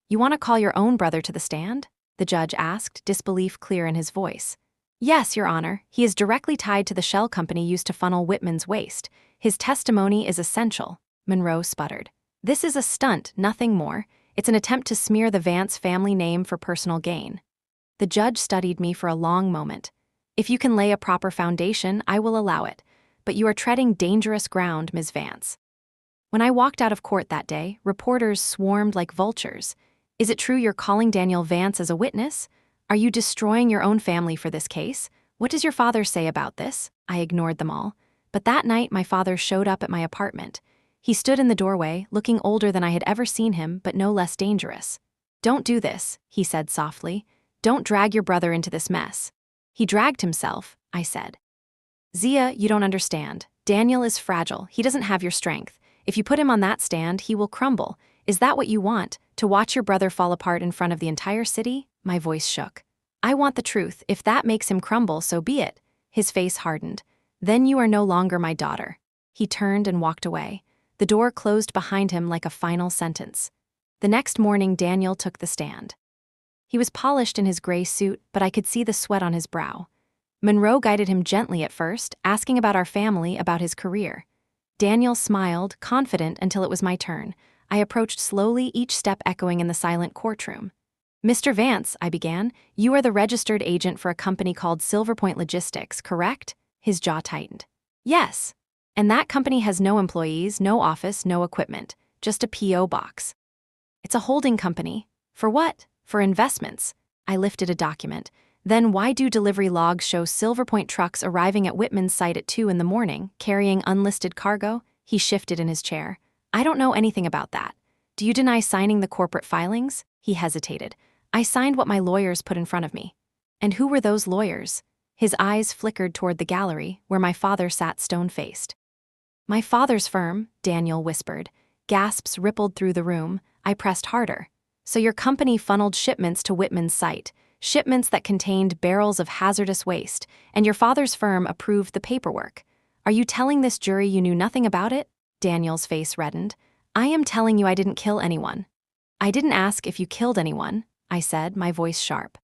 "You want to call your own brother to the stand?" the judge asked, disbelief clear in his voice. "Yes, Your Honor. He is directly tied to the shell company used to funnel Whitman's waste. His testimony is essential, Monroe sputtered. This is a stunt, nothing more. It's an attempt to smear the Vance family name for personal gain. The judge studied me for a long moment. If you can lay a proper foundation, I will allow it. But you are treading dangerous ground, Ms. Vance. When I walked out of court that day, reporters swarmed like vultures. Is it true you're calling Daniel Vance as a witness? Are you destroying your own family for this case? What does your father say about this? I ignored them all. But that night, my father showed up at my apartment. He stood in the doorway, looking older than I had ever seen him, but no less dangerous. Don't do this, he said softly. Don't drag your brother into this mess. He dragged himself, I said. Zia, you don't understand. Daniel is fragile. He doesn't have your strength. If you put him on that stand, he will crumble. Is that what you want? To watch your brother fall apart in front of the entire city? My voice shook. I want the truth. If that makes him crumble, so be it. His face hardened. Then you are no longer my daughter. He turned and walked away. The door closed behind him like a final sentence. The next morning, Daniel took the stand. He was polished in his gray suit, but I could see the sweat on his brow. Monroe guided him gently at first, asking about our family, about his career. Daniel smiled, confident, until it was my turn. I approached slowly, each step echoing in the silent courtroom. Mr. Vance, I began, you are the registered agent for a company called Silverpoint Logistics, correct? His jaw tightened. Yes. And that company has no employees, no office, no equipment, just a P.O. box. It's a holding company. For what? For investments. I lifted a document. Then why do delivery logs show Silverpoint trucks arriving at Whitman's site at 2 a.m, carrying unlisted cargo? He shifted in his chair. I don't know anything about that. Do you deny signing the corporate filings? He hesitated. I signed what my lawyers put in front of me. And who were those lawyers? His eyes flickered toward the gallery, where my father sat stone-faced. My father's firm, Daniel whispered. Gasps rippled through the room. I pressed harder. So your company funneled shipments to Whitman's site, shipments that contained barrels of hazardous waste, and your father's firm approved the paperwork. Are you telling this jury you knew nothing about it? Daniel's face reddened. I am telling you I didn't kill anyone. I didn't ask if you killed anyone, I said, my voice sharp.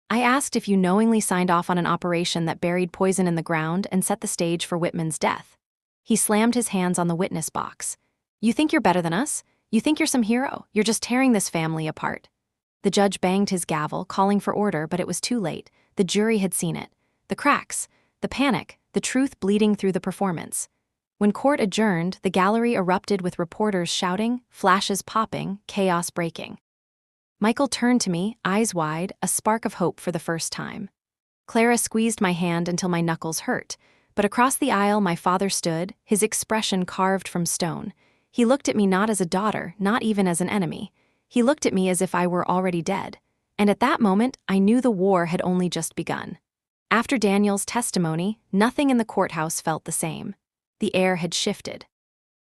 I asked if you knowingly signed off on an operation that buried poison in the ground and set the stage for Whitman's death. He slammed his hands on the witness box. You think you're better than us? You think you're some hero? You're just tearing this family apart. The judge banged his gavel, calling for order, but it was too late. The jury had seen it. The cracks, the panic, the truth bleeding through the performance. When court adjourned, the gallery erupted with reporters shouting, flashes popping, chaos breaking. Michael turned to me, eyes wide, a spark of hope for the first time. Clara squeezed my hand until my knuckles hurt, but across the aisle my father stood, his expression carved from stone. He looked at me not as a daughter, not even as an enemy. He looked at me as if I were already dead. And at that moment, I knew the war had only just begun. After Daniel's testimony, nothing in the courthouse felt the same. The air had shifted.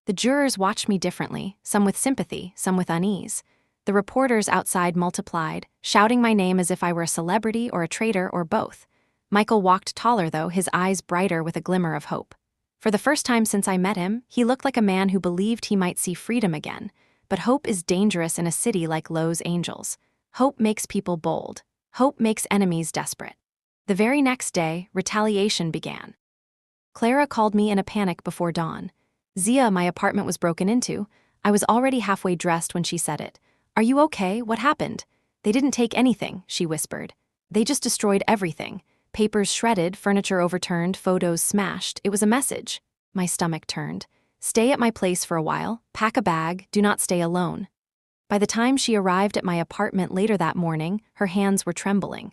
The jurors watched me differently, some with sympathy, some with unease. The reporters outside multiplied, shouting my name as if I were a celebrity or a traitor or both. Michael walked taller, though, his eyes brighter with a glimmer of hope. For the first time since I met him, he looked like a man who believed he might see freedom again. But hope is dangerous in a city like Los Angeles. Hope makes people bold. Hope makes enemies desperate. The very next day, retaliation began. Clara called me in a panic before dawn. Zia, my apartment was broken into. I was already halfway dressed when she said it. Are you okay? What happened? They didn't take anything, she whispered. They just destroyed everything. Papers shredded, furniture overturned, photos smashed. It was a message. My stomach turned. Stay at my place for a while, pack a bag, do not stay alone. By the time she arrived at my apartment later that morning, her hands were trembling.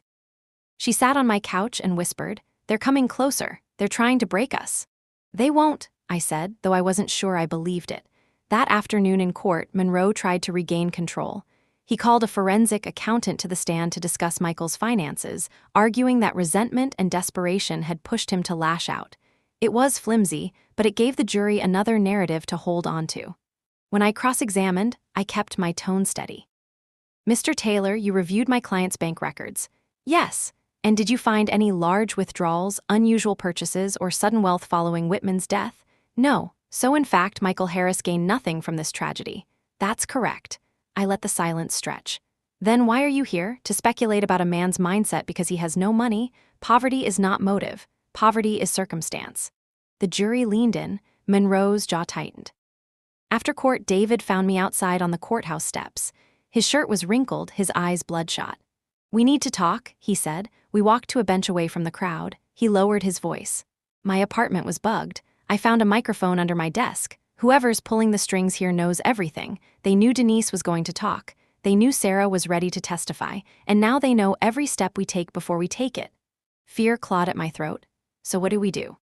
She sat on my couch and whispered, They're coming closer. They're trying to break us. They won't, I said, though I wasn't sure I believed it. That afternoon in court, Monroe tried to regain control. He called a forensic accountant to the stand to discuss Michael's finances, arguing that resentment and desperation had pushed him to lash out. It was flimsy, but it gave the jury another narrative to hold on to. When I cross-examined, I kept my tone steady. Mr. Taylor, you reviewed my client's bank records. Yes. And did you find any large withdrawals, unusual purchases, or sudden wealth following Whitman's death? No. So in fact, Michael Harris gained nothing from this tragedy. That's correct. I let the silence stretch. Then why are you here? To speculate about a man's mindset because he has no money? Poverty is not motive. Poverty is circumstance. The jury leaned in. Monroe's jaw tightened. After court, David found me outside on the courthouse steps. His shirt was wrinkled, his eyes bloodshot. "We need to talk," he said. We walked to a bench away from the crowd. He lowered his voice. "My apartment was bugged. I found a microphone under my desk. Whoever's pulling the strings here knows everything. They knew Denise was going to talk. They knew Sarah was ready to testify, and now they know every step we take before we take it." Fear clawed at my throat. "So what do we do?"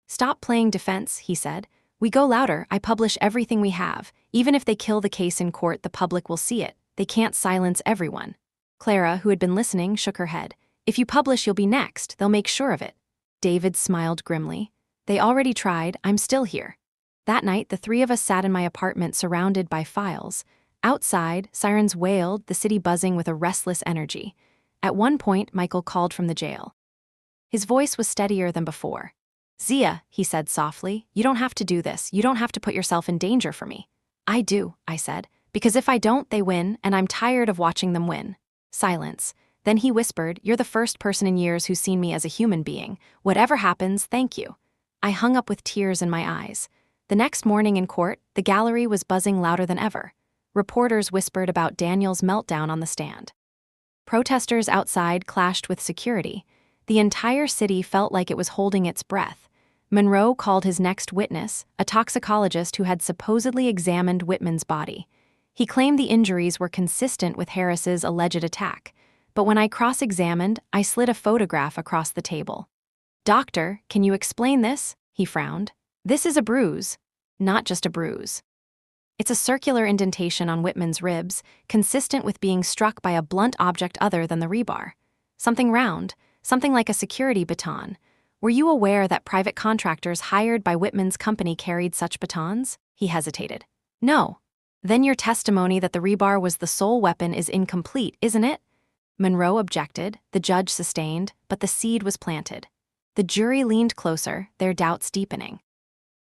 "Stop playing defense," he said. "We go louder. I publish everything we have. Even if they kill the case in court, the public will see it. They can't silence everyone." Clara, who had been listening, shook her head. "If you publish, you'll be next. They'll make sure of it." David smiled grimly. "They already tried. I'm still here." That night, the three of us sat in my apartment surrounded by files. Outside, sirens wailed, the city buzzing with a restless energy. At one point, Michael called from the jail. His voice was steadier than before. "Zia," he said softly, "you don't have to do this. You don't have to put yourself in danger for me." "I do," I said, "because if I don't, they win, and I'm tired of watching them win." Silence. Then he whispered, "You're the first person in years who's seen me as a human being. Whatever happens, thank you." I hung up with tears in my eyes. The next morning in court, the gallery was buzzing louder than ever. Reporters whispered about Daniel's meltdown on the stand. Protesters outside clashed with security. The entire city felt like it was holding its breath. Monroe called his next witness, a toxicologist who had supposedly examined Whitman's body. He claimed the injuries were consistent with Harris's alleged attack, but when I cross-examined, I slid a photograph across the table. "Doctor, can you explain this?" he frowned. "This is a bruise." "Not just a bruise. It's a circular indentation on Whitman's ribs, consistent with being struck by a blunt object other than the rebar. Something round, something like a security baton. Were you aware that private contractors hired by Whitman's company carried such batons?" He hesitated. "No." "Then your testimony that the rebar was the sole weapon is incomplete, isn't it?" Monroe objected, the judge sustained, but the seed was planted. The jury leaned closer, their doubts deepening.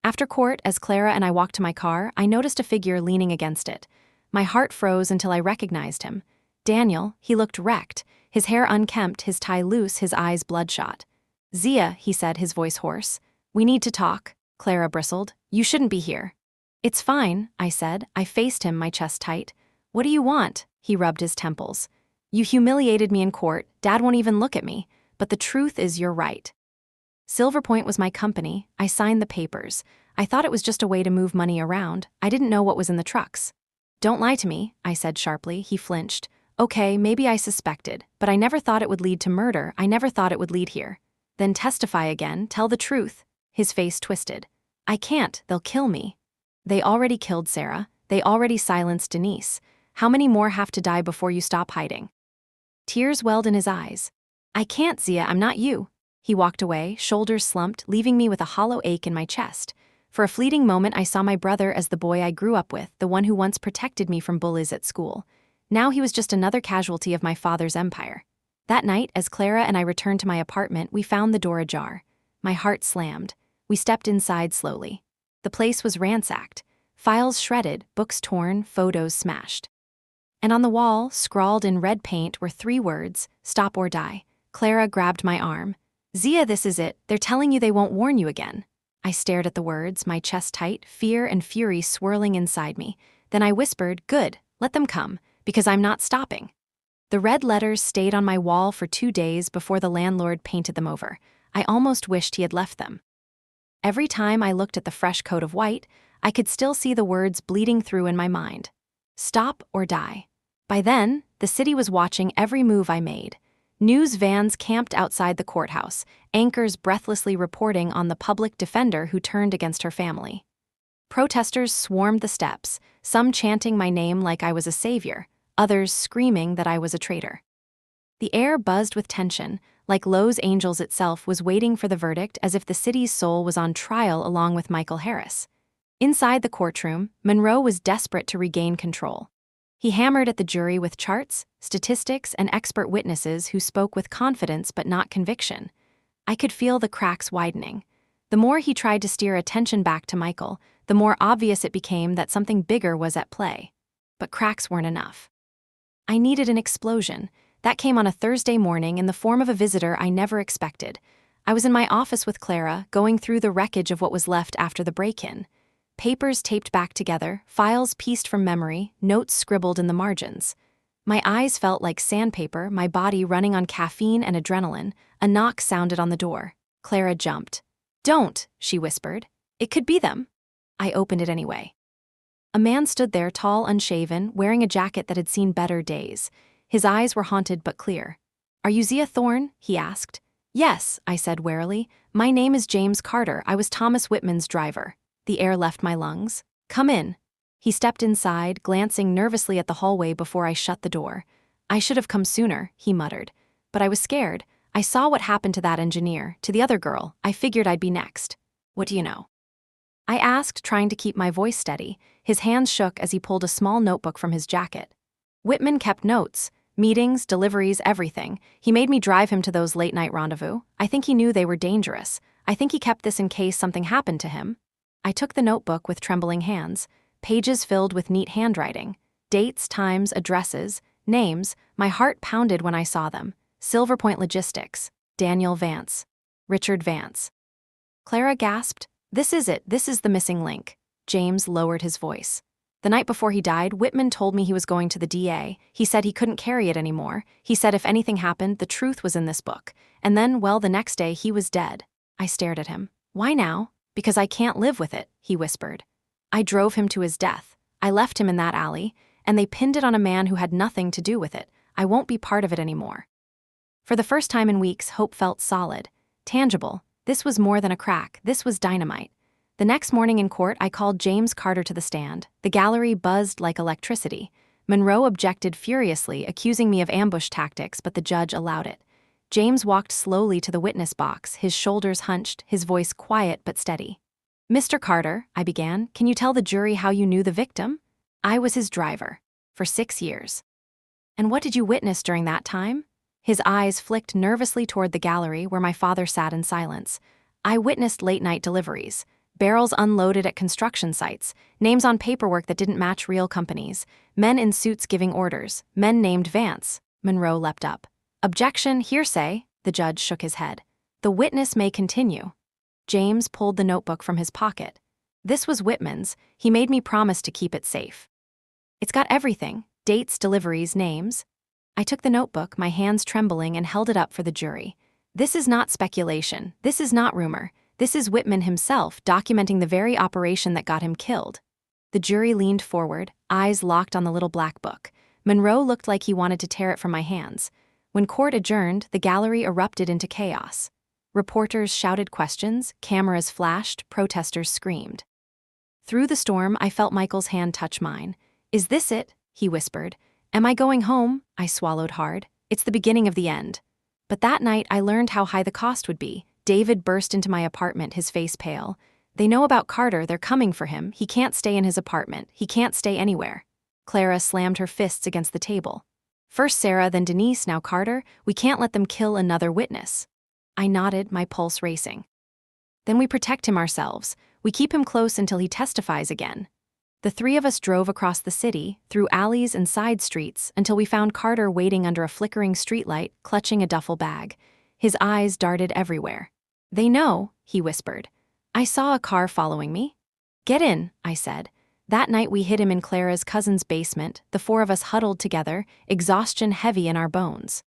After court, as Clara and I walked to my car, I noticed a figure leaning against it. My heart froze until I recognized him. Daniel. He looked wrecked, his hair unkempt, his tie loose, his eyes bloodshot. "Zia," he said, his voice hoarse. "We need to talk." Clara bristled. "You shouldn't be here." "It's fine," I said. I faced him, my chest tight. "What do you want?" He rubbed his temples. "You humiliated me in court. Dad won't even look at me. But the truth is you're right. Silver Point was my company. I signed the papers. I thought it was just a way to move money around. I didn't know what was in the trucks." "Don't lie to me," I said sharply. He flinched. "Okay, maybe I suspected, but I never thought it would lead to murder. I never thought it would lead here." "Then testify again. Tell the truth." His face twisted. "I can't. They'll kill me." "They already killed Sarah. They already silenced Denise. How many more have to die before you stop hiding?" Tears welled in his eyes. "I can't, Zia. I'm not you." He walked away, shoulders slumped, leaving me with a hollow ache in my chest. For a fleeting moment, I saw my brother as the boy I grew up with, the one who once protected me from bullies at school. Now he was just another casualty of my father's empire. That night, as Clara and I returned to my apartment, we found the door ajar. My heart slammed. We stepped inside slowly. The place was ransacked. Files shredded, books torn, photos smashed. And on the wall, scrawled in red paint, were 3 words, "Stop or die." Clara grabbed my arm. "Zia, this is it. They're telling you they won't warn you again." I stared at the words, my chest tight, fear and fury swirling inside me. Then I whispered, "Good, let them come, because I'm not stopping." The red letters stayed on my wall for 2 days before the landlord painted them over. I almost wished he had left them. Every time I looked at the fresh coat of white, I could still see the words bleeding through in my mind. Stop or die. By then, the city was watching every move I made. News vans camped outside the courthouse, anchors breathlessly reporting on the public defender who turned against her family. Protesters swarmed the steps, some chanting my name like I was a savior, others screaming that I was a traitor. The air buzzed with tension, like Lowe's Angels itself was waiting for the verdict, as if the city's soul was on trial along with Michael Harris. Inside the courtroom, Monroe was desperate to regain control. He hammered at the jury with charts, statistics, and expert witnesses who spoke with confidence but not conviction. I could feel the cracks widening. The more he tried to steer attention back to Michael, the more obvious it became that something bigger was at play. But cracks weren't enough. I needed an explosion. That came on a Thursday morning in the form of a visitor I never expected. I was in my office with Clara, going through the wreckage of what was left after the break-in. Papers taped back together, files pieced from memory, notes scribbled in the margins. My eyes felt like sandpaper, my body running on caffeine and adrenaline. A knock sounded on the door. Clara jumped. "Don't," she whispered. "It could be them." I opened it anyway. A man stood there, tall, unshaven, wearing a jacket that had seen better days. His eyes were haunted but clear. "Are you Zia Thorne?" he asked. "Yes," I said warily. "My name is James Carter. I was Thomas Whitman's driver." The air left my lungs. "Come in." He stepped inside, glancing nervously at the hallway before I shut the door. "I should have come sooner," he muttered. "But I was scared. I saw what happened to that engineer, to the other girl. I figured I'd be next." "What do you know?" I asked, trying to keep my voice steady. His hands shook as he pulled a small notebook from his jacket. "Whitman kept notes. Meetings, deliveries, everything. He made me drive him to those late-night rendezvous. I think he knew they were dangerous. I think he kept this in case something happened to him." I took the notebook with trembling hands. Pages filled with neat handwriting. Dates, times, addresses, names. My heart pounded when I saw them. Silver Point Logistics. Daniel Vance. Richard Vance. Clara gasped. "This is it. This is the missing link." James lowered his voice. "The night before he died, Whitman told me he was going to the DA. He said he couldn't carry it anymore. He said if anything happened, the truth was in this book. And then, well, the next day, he was dead." I stared at him. "Why now?" "Because I can't live with it," he whispered. "I drove him to his death. I left him in that alley, and they pinned it on a man who had nothing to do with it. I won't be part of it anymore." For the first time in weeks, hope felt solid, tangible. This was more than a crack. This was dynamite. The next morning in court, I called James Carter to the stand. The gallery buzzed like electricity. Monroe objected furiously, accusing me of ambush tactics, but the judge allowed it. James walked slowly to the witness box, his shoulders hunched, his voice quiet but steady. "Mr. Carter," I began, "can you tell the jury how you knew the victim?" "I was his driver. For 6 years." "And what did you witness during that time?" His eyes flicked nervously toward the gallery where my father sat in silence. "I witnessed late-night deliveries. Barrels unloaded at construction sites, names on paperwork that didn't match real companies, men in suits giving orders, men named Vance." Monroe leapt up. "Objection, hearsay." The judge shook his head. "The witness may continue." James pulled the notebook from his pocket. "This was Whitman's. He made me promise to keep it safe. It's got everything, dates, deliveries, names." I took the notebook, my hands trembling, and held it up for the jury. "This is not speculation. This is not rumor. This is Whitman himself documenting the very operation that got him killed." The jury leaned forward, eyes locked on the little black book. Monroe looked like he wanted to tear it from my hands. When court adjourned, the gallery erupted into chaos. Reporters shouted questions, cameras flashed, protesters screamed. Through the storm, I felt Michael's hand touch mine. "Is this it?" he whispered. "Am I going home?" I swallowed hard. "It's the beginning of the end." But that night, I learned how high the cost would be. David burst into my apartment, his face pale. "They know about Carter. They're coming for him. He can't stay in his apartment. He can't stay anywhere." Clara slammed her fists against the table. "First Sarah, then Denise, now Carter. We can't let them kill another witness." I nodded, my pulse racing. "Then we protect him ourselves. We keep him close until he testifies again." The three of us drove across the city, through alleys and side streets, until we found Carter waiting under a flickering streetlight, clutching a duffel bag. His eyes darted everywhere. "They know," he whispered. "I saw a car following me." "Get in," I said. That night we hid him in Clara's cousin's basement, the four of us huddled together, exhaustion heavy in our bones.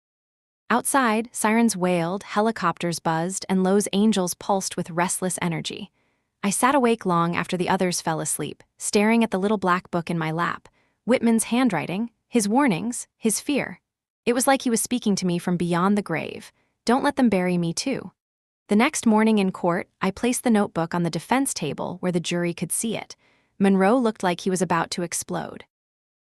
Outside, sirens wailed, helicopters buzzed, and Lowe's angels pulsed with restless energy. I sat awake long after the others fell asleep, staring at the little black book in my lap. Whitman's handwriting, his warnings, his fear. It was like he was speaking to me from beyond the grave. Don't let them bury me too. The next morning in court, I placed the notebook on the defense table where the jury could see it. Monroe looked like he was about to explode.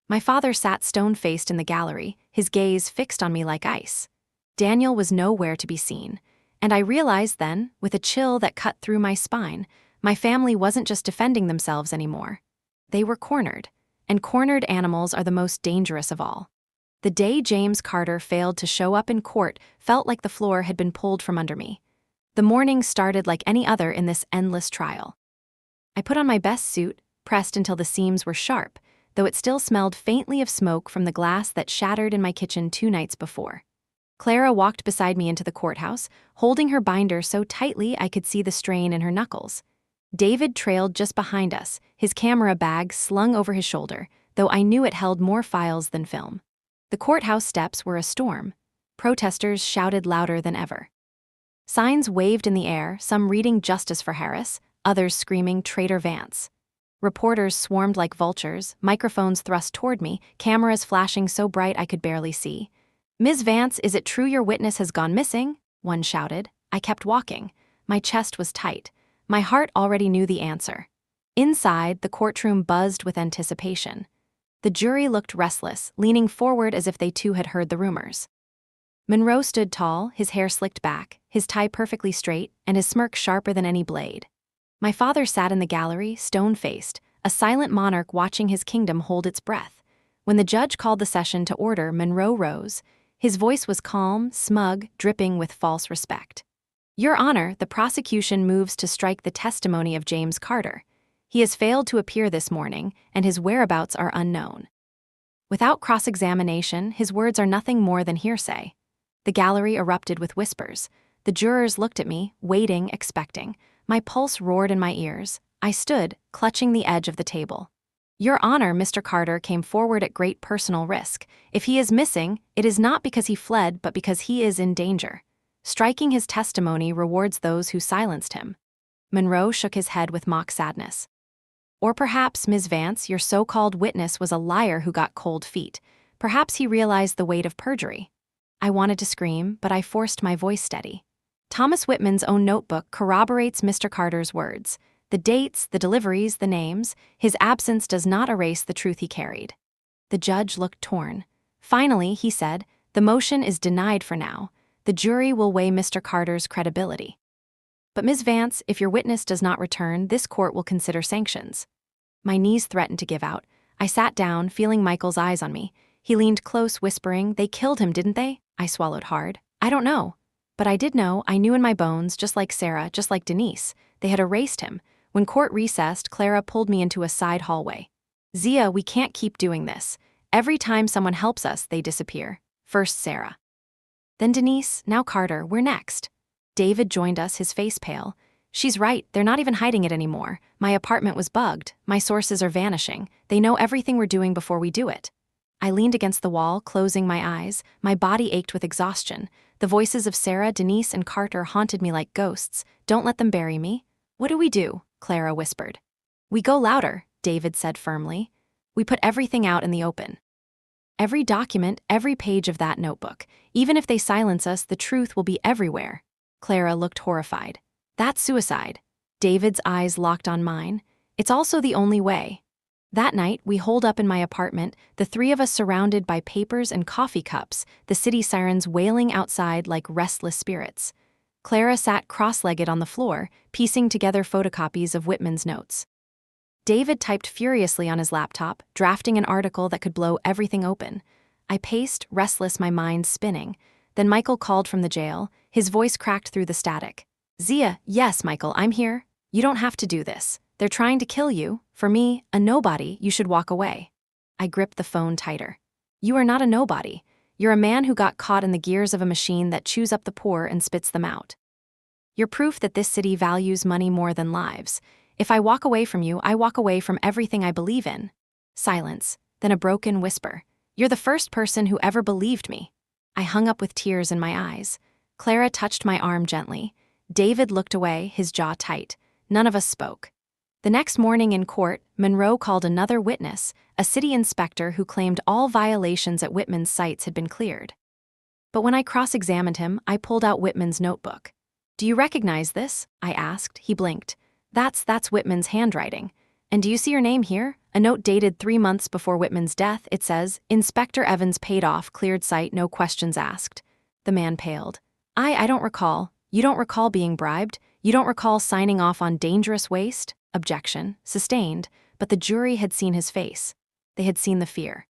My father sat stone-faced in the gallery, his gaze fixed on me like ice. Daniel was nowhere to be seen, and I realized then, with a chill that cut through my spine, my family wasn't just defending themselves anymore. They were cornered, and cornered animals are the most dangerous of all. The day James Carter failed to show up in court felt like the floor had been pulled from under me. The morning started like any other in this endless trial. I put on my best suit, pressed until the seams were sharp, though it still smelled faintly of smoke from the glass that shattered in my kitchen 2 nights before. Clara walked beside me into the courthouse, holding her binder so tightly I could see the strain in her knuckles. David trailed just behind us, his camera bag slung over his shoulder, though I knew it held more files than film. The courthouse steps were a storm. Protesters shouted louder than ever. Signs waved in the air, some reading "Justice for Harris," others screaming "Traitor Vance." Reporters swarmed like vultures, microphones thrust toward me, cameras flashing so bright I could barely see. "Ms. Vance, is it true your witness has gone missing?" one shouted. I kept walking. My chest was tight. My heart already knew the answer. Inside, the courtroom buzzed with anticipation. The jury looked restless, leaning forward as if they too had heard the rumors. Monroe stood tall, his hair slicked back, his tie perfectly straight, and his smirk sharper than any blade. My father sat in the gallery, stone-faced, a silent monarch watching his kingdom hold its breath. When the judge called the session to order, Monroe rose. His voice was calm, smug, dripping with false respect. "Your Honor, the prosecution moves to strike the testimony of James Carter. He has failed to appear this morning, and his whereabouts are unknown." Without cross-examination, his words are nothing more than hearsay. The gallery erupted with whispers. The jurors looked at me, waiting, expecting. My pulse roared in my ears. I stood, clutching the edge of the table. "Your Honor, Mr. Carter came forward at great personal risk. If he is missing, it is not because he fled, but because he is in danger. Striking his testimony rewards those who silenced him." Monroe shook his head with mock sadness. "Or perhaps, Ms. Vance, your so-called witness was a liar who got cold feet. Perhaps he realized the weight of perjury." I wanted to scream, but I forced my voice steady. "Thomas Whitman's own notebook corroborates Mr. Carter's words. The dates, the deliveries, the names. His absence does not erase the truth he carried." The judge looked torn. Finally, he said, "The motion is denied for now. The jury will weigh Mr. Carter's credibility. But Ms. Vance, if your witness does not return, this court will consider sanctions." My knees threatened to give out. I sat down, feeling Michael's eyes on me. He leaned close, whispering, "They killed him, didn't they?" I swallowed hard. "I don't know. But I did know, I knew in my bones, just like Sarah, just like Denise. They had erased him." When court recessed, Clara pulled me into a side hallway. "Zia, we can't keep doing this. Every time someone helps us, they disappear. First Sarah. Then Denise, now Carter, we're next." David joined us, his face pale. "She's right, they're not even hiding it anymore. My apartment was bugged. My sources are vanishing. They know everything we're doing before we do it." I leaned against the wall, closing my eyes. My body ached with exhaustion. The voices of Sarah, Denise, and Carter haunted me like ghosts. "Don't let them bury me." "What do we do?" Clara whispered. "We go louder," David said firmly. "We put everything out in the open. Every document, every page of that notebook. Even if they silence us, the truth will be everywhere." Clara looked horrified. "That's suicide." David's eyes locked on mine. "It's also the only way." That night, we holed up in my apartment, the three of us surrounded by papers and coffee cups, the city sirens wailing outside like restless spirits. Clara sat cross-legged on the floor, piecing together photocopies of Whitman's notes. David typed furiously on his laptop, drafting an article that could blow everything open. I paced, restless, my mind spinning. Then Michael called from the jail. His voice cracked through the static. "Zia, yes, Michael, I'm here. You don't have to do this. They're trying to kill you. For me, a nobody, you should walk away." I gripped the phone tighter. "You are not a nobody. You're a man who got caught in the gears of a machine that chews up the poor and spits them out. You're proof that this city values money more than lives. If I walk away from you, I walk away from everything I believe in." Silence, then a broken whisper. "You're the first person who ever believed me." I hung up with tears in my eyes. Clara touched my arm gently. David looked away, his jaw tight. None of us spoke. The next morning in court, Monroe called another witness, a city inspector who claimed all violations at Whitman's sites had been cleared. But when I cross-examined him, I pulled out Whitman's notebook. "Do you recognize this?" I asked. He blinked. That's Whitman's handwriting. And do you see your name here? A note dated 3 months before Whitman's death. It says, Inspector Evans paid off, cleared site, no questions asked." The man paled. I don't recall. You don't recall being bribed? You don't recall signing off on dangerous waste?" Objection, sustained, but the jury had seen his face. They had seen the fear.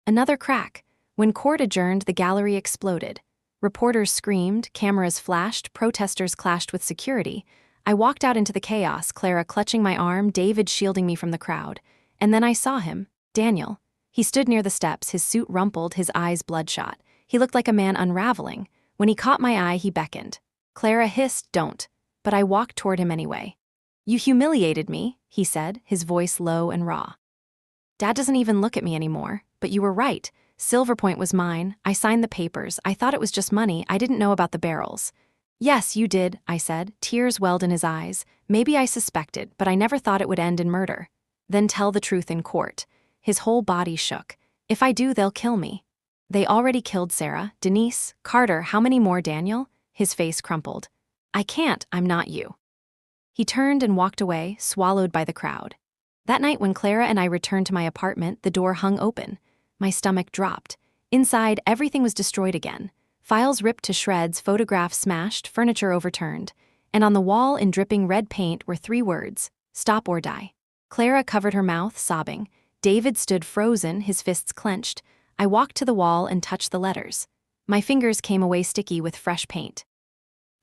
Another crack. When court adjourned, the gallery exploded. Reporters screamed, cameras flashed, protesters clashed with security. I walked out into the chaos, Clara clutching my arm, David shielding me from the crowd. And then I saw him, Daniel. He stood near the steps, his suit rumpled, his eyes bloodshot. He looked like a man unraveling. When he caught my eye, he beckoned. Clara hissed, "Don't," but I walked toward him anyway. "You humiliated me," he said, his voice low and raw. "Dad doesn't even look at me anymore, but you were right. Silver Point was mine. I signed the papers. I thought it was just money. I didn't know about the barrels." "Yes, you did," I said. Tears welled in his eyes. "Maybe I suspected, but I never thought it would end in murder." "Then tell the truth in court." His whole body shook. "If I do, they'll kill me." "They already killed Sarah, Denise, Carter. How many more, Daniel?" His face crumpled. "I can't. I'm not you." He turned and walked away, swallowed by the crowd. That night when Clara and I returned to my apartment, the door hung open. My stomach dropped. Inside, everything was destroyed again. Files ripped to shreds, photographs smashed, furniture overturned. And on the wall in dripping red paint were 3 words: "Stop or die." Clara covered her mouth, sobbing. David stood frozen, his fists clenched. I walked to the wall and touched the letters. My fingers came away sticky with fresh paint.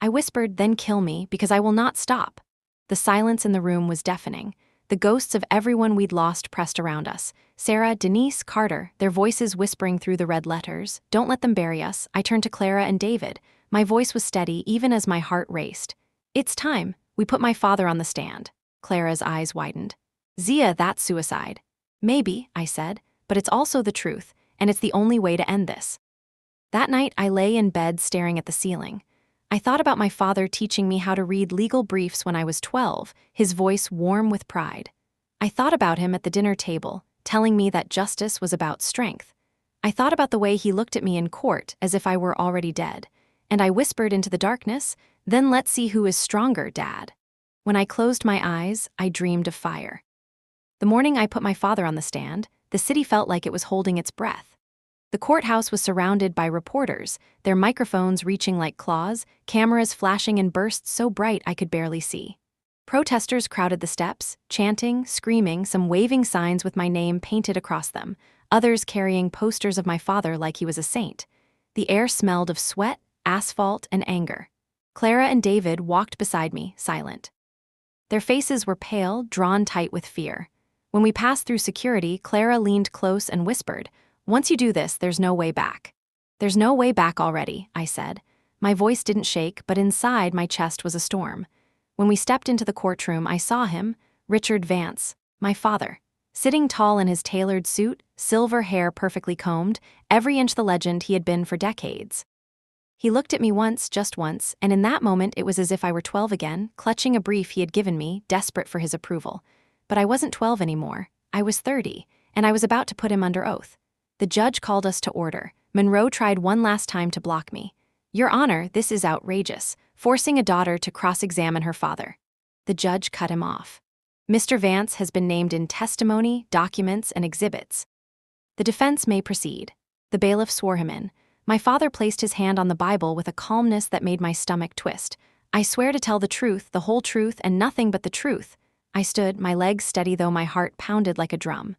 I whispered, "Then kill me, because I will not stop." The silence in the room was deafening. The ghosts of everyone we'd lost pressed around us. Sarah, Denise, Carter, their voices whispering through the red letters. "Don't let them bury us." I turned to Clara and David. My voice was steady, even as my heart raced. "It's time." We put my father on the stand. Clara's eyes widened. "Zia, that's suicide." "Maybe," I said, "but it's also the truth, and it's the only way to end this." That night, I lay in bed staring at the ceiling. I thought about my father teaching me how to read legal briefs when I was 12, his voice warm with pride. I thought about him at the dinner table, telling me that justice was about strength. I thought about the way he looked at me in court as if I were already dead. And I whispered into the darkness, "Then let's see who is stronger, Dad." When I closed my eyes, I dreamed of fire. The morning I put my father on the stand, the city felt like it was holding its breath. The courthouse was surrounded by reporters, their microphones reaching like claws, cameras flashing in bursts so bright I could barely see. Protesters crowded the steps, chanting, screaming, some waving signs with my name painted across them, others carrying posters of my father like he was a saint. The air smelled of sweat, asphalt, and anger. Clara and David walked beside me, silent. Their faces were pale, drawn tight with fear. When we passed through security, Clara leaned close and whispered, "Once you do this, there's no way back." "There's no way back already," I said. My voice didn't shake, but inside my chest was a storm. When we stepped into the courtroom, I saw him, Richard Vance, my father. Sitting tall in his tailored suit, silver hair perfectly combed, every inch the legend he had been for decades. He looked at me once, just once, and in that moment it was as if I were 12 again, clutching a brief he had given me, desperate for his approval. But I wasn't 12 anymore. I was 30, and I was about to put him under oath. The judge called us to order. Monroe tried one last time to block me. "Your Honor, this is outrageous, forcing a daughter to cross-examine her father." The judge cut him off. "Mr. Vance has been named in testimony, documents, and exhibits. The defense may proceed." The bailiff swore him in. My father placed his hand on the Bible with a calmness that made my stomach twist. "I swear to tell the truth, the whole truth, and nothing but the truth." I stood, my legs steady though my heart pounded like a drum.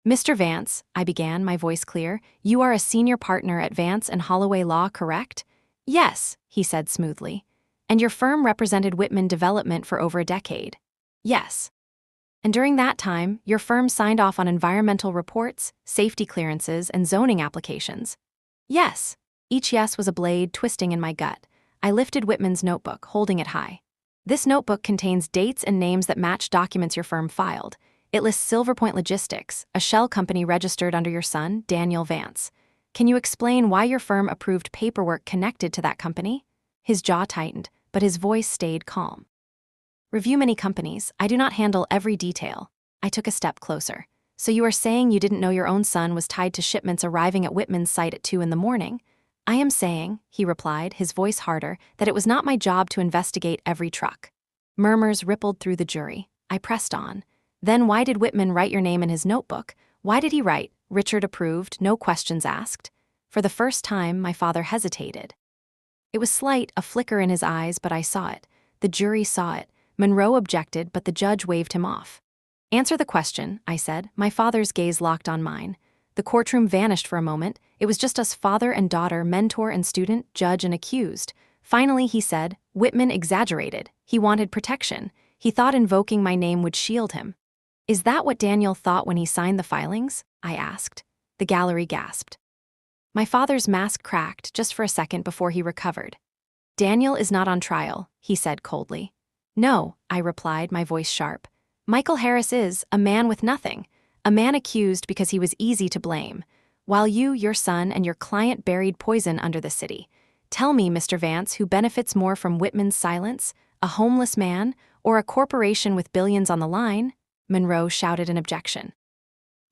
"Mr. Vance," I began, my voice clear, "you are a senior partner at Vance and Holloway Law, correct?" "Yes," he said smoothly. "And your firm represented Whitman Development for over a decade?" "Yes." "And during that time, your firm signed off on environmental reports, safety clearances, and zoning applications?" "Yes." Each yes was a blade twisting in my gut. I lifted Whitman's notebook, holding it high. "This notebook contains dates and names that match documents your firm filed. It lists Silver Point Logistics, a shell company registered under your son, Daniel Vance. Can you explain why your firm approved paperwork connected to that company?" His jaw tightened, but his voice stayed calm. "Review many companies. I do not handle every detail." I took a step closer. "So you are saying you didn't know your own son was tied to shipments arriving at Whitman's site at 2 a.m? "I am saying," he replied, his voice harder, "that it was not my job to investigate every truck." Murmurs rippled through the jury. I pressed on. "Then why did Whitman write your name in his notebook? Why did he write, 'Richard approved, no questions asked'?" For the first time, my father hesitated. It was slight, a flicker in his eyes, but I saw it. The jury saw it. Monroe objected, but the judge waved him off. "Answer the question," I said, my father's gaze locked on mine. The courtroom vanished for a moment. It was just us, father and daughter, mentor and student, judge and accused. Finally, he said, "Whitman exaggerated. He wanted protection. He thought invoking my name would shield him." "Is that what Daniel thought when he signed the filings?" I asked. The gallery gasped. My father's mask cracked just for a second before he recovered. "Daniel is not on trial," he said coldly. "No," I replied, my voice sharp. "Michael Harris is a man with nothing, a man accused because he was easy to blame, while you, your son, and your client buried poison under the city. Tell me, Mr. Vance, who benefits more from Whitman's silence, a homeless man, or a corporation with billions on the line?" Monroe shouted in objection.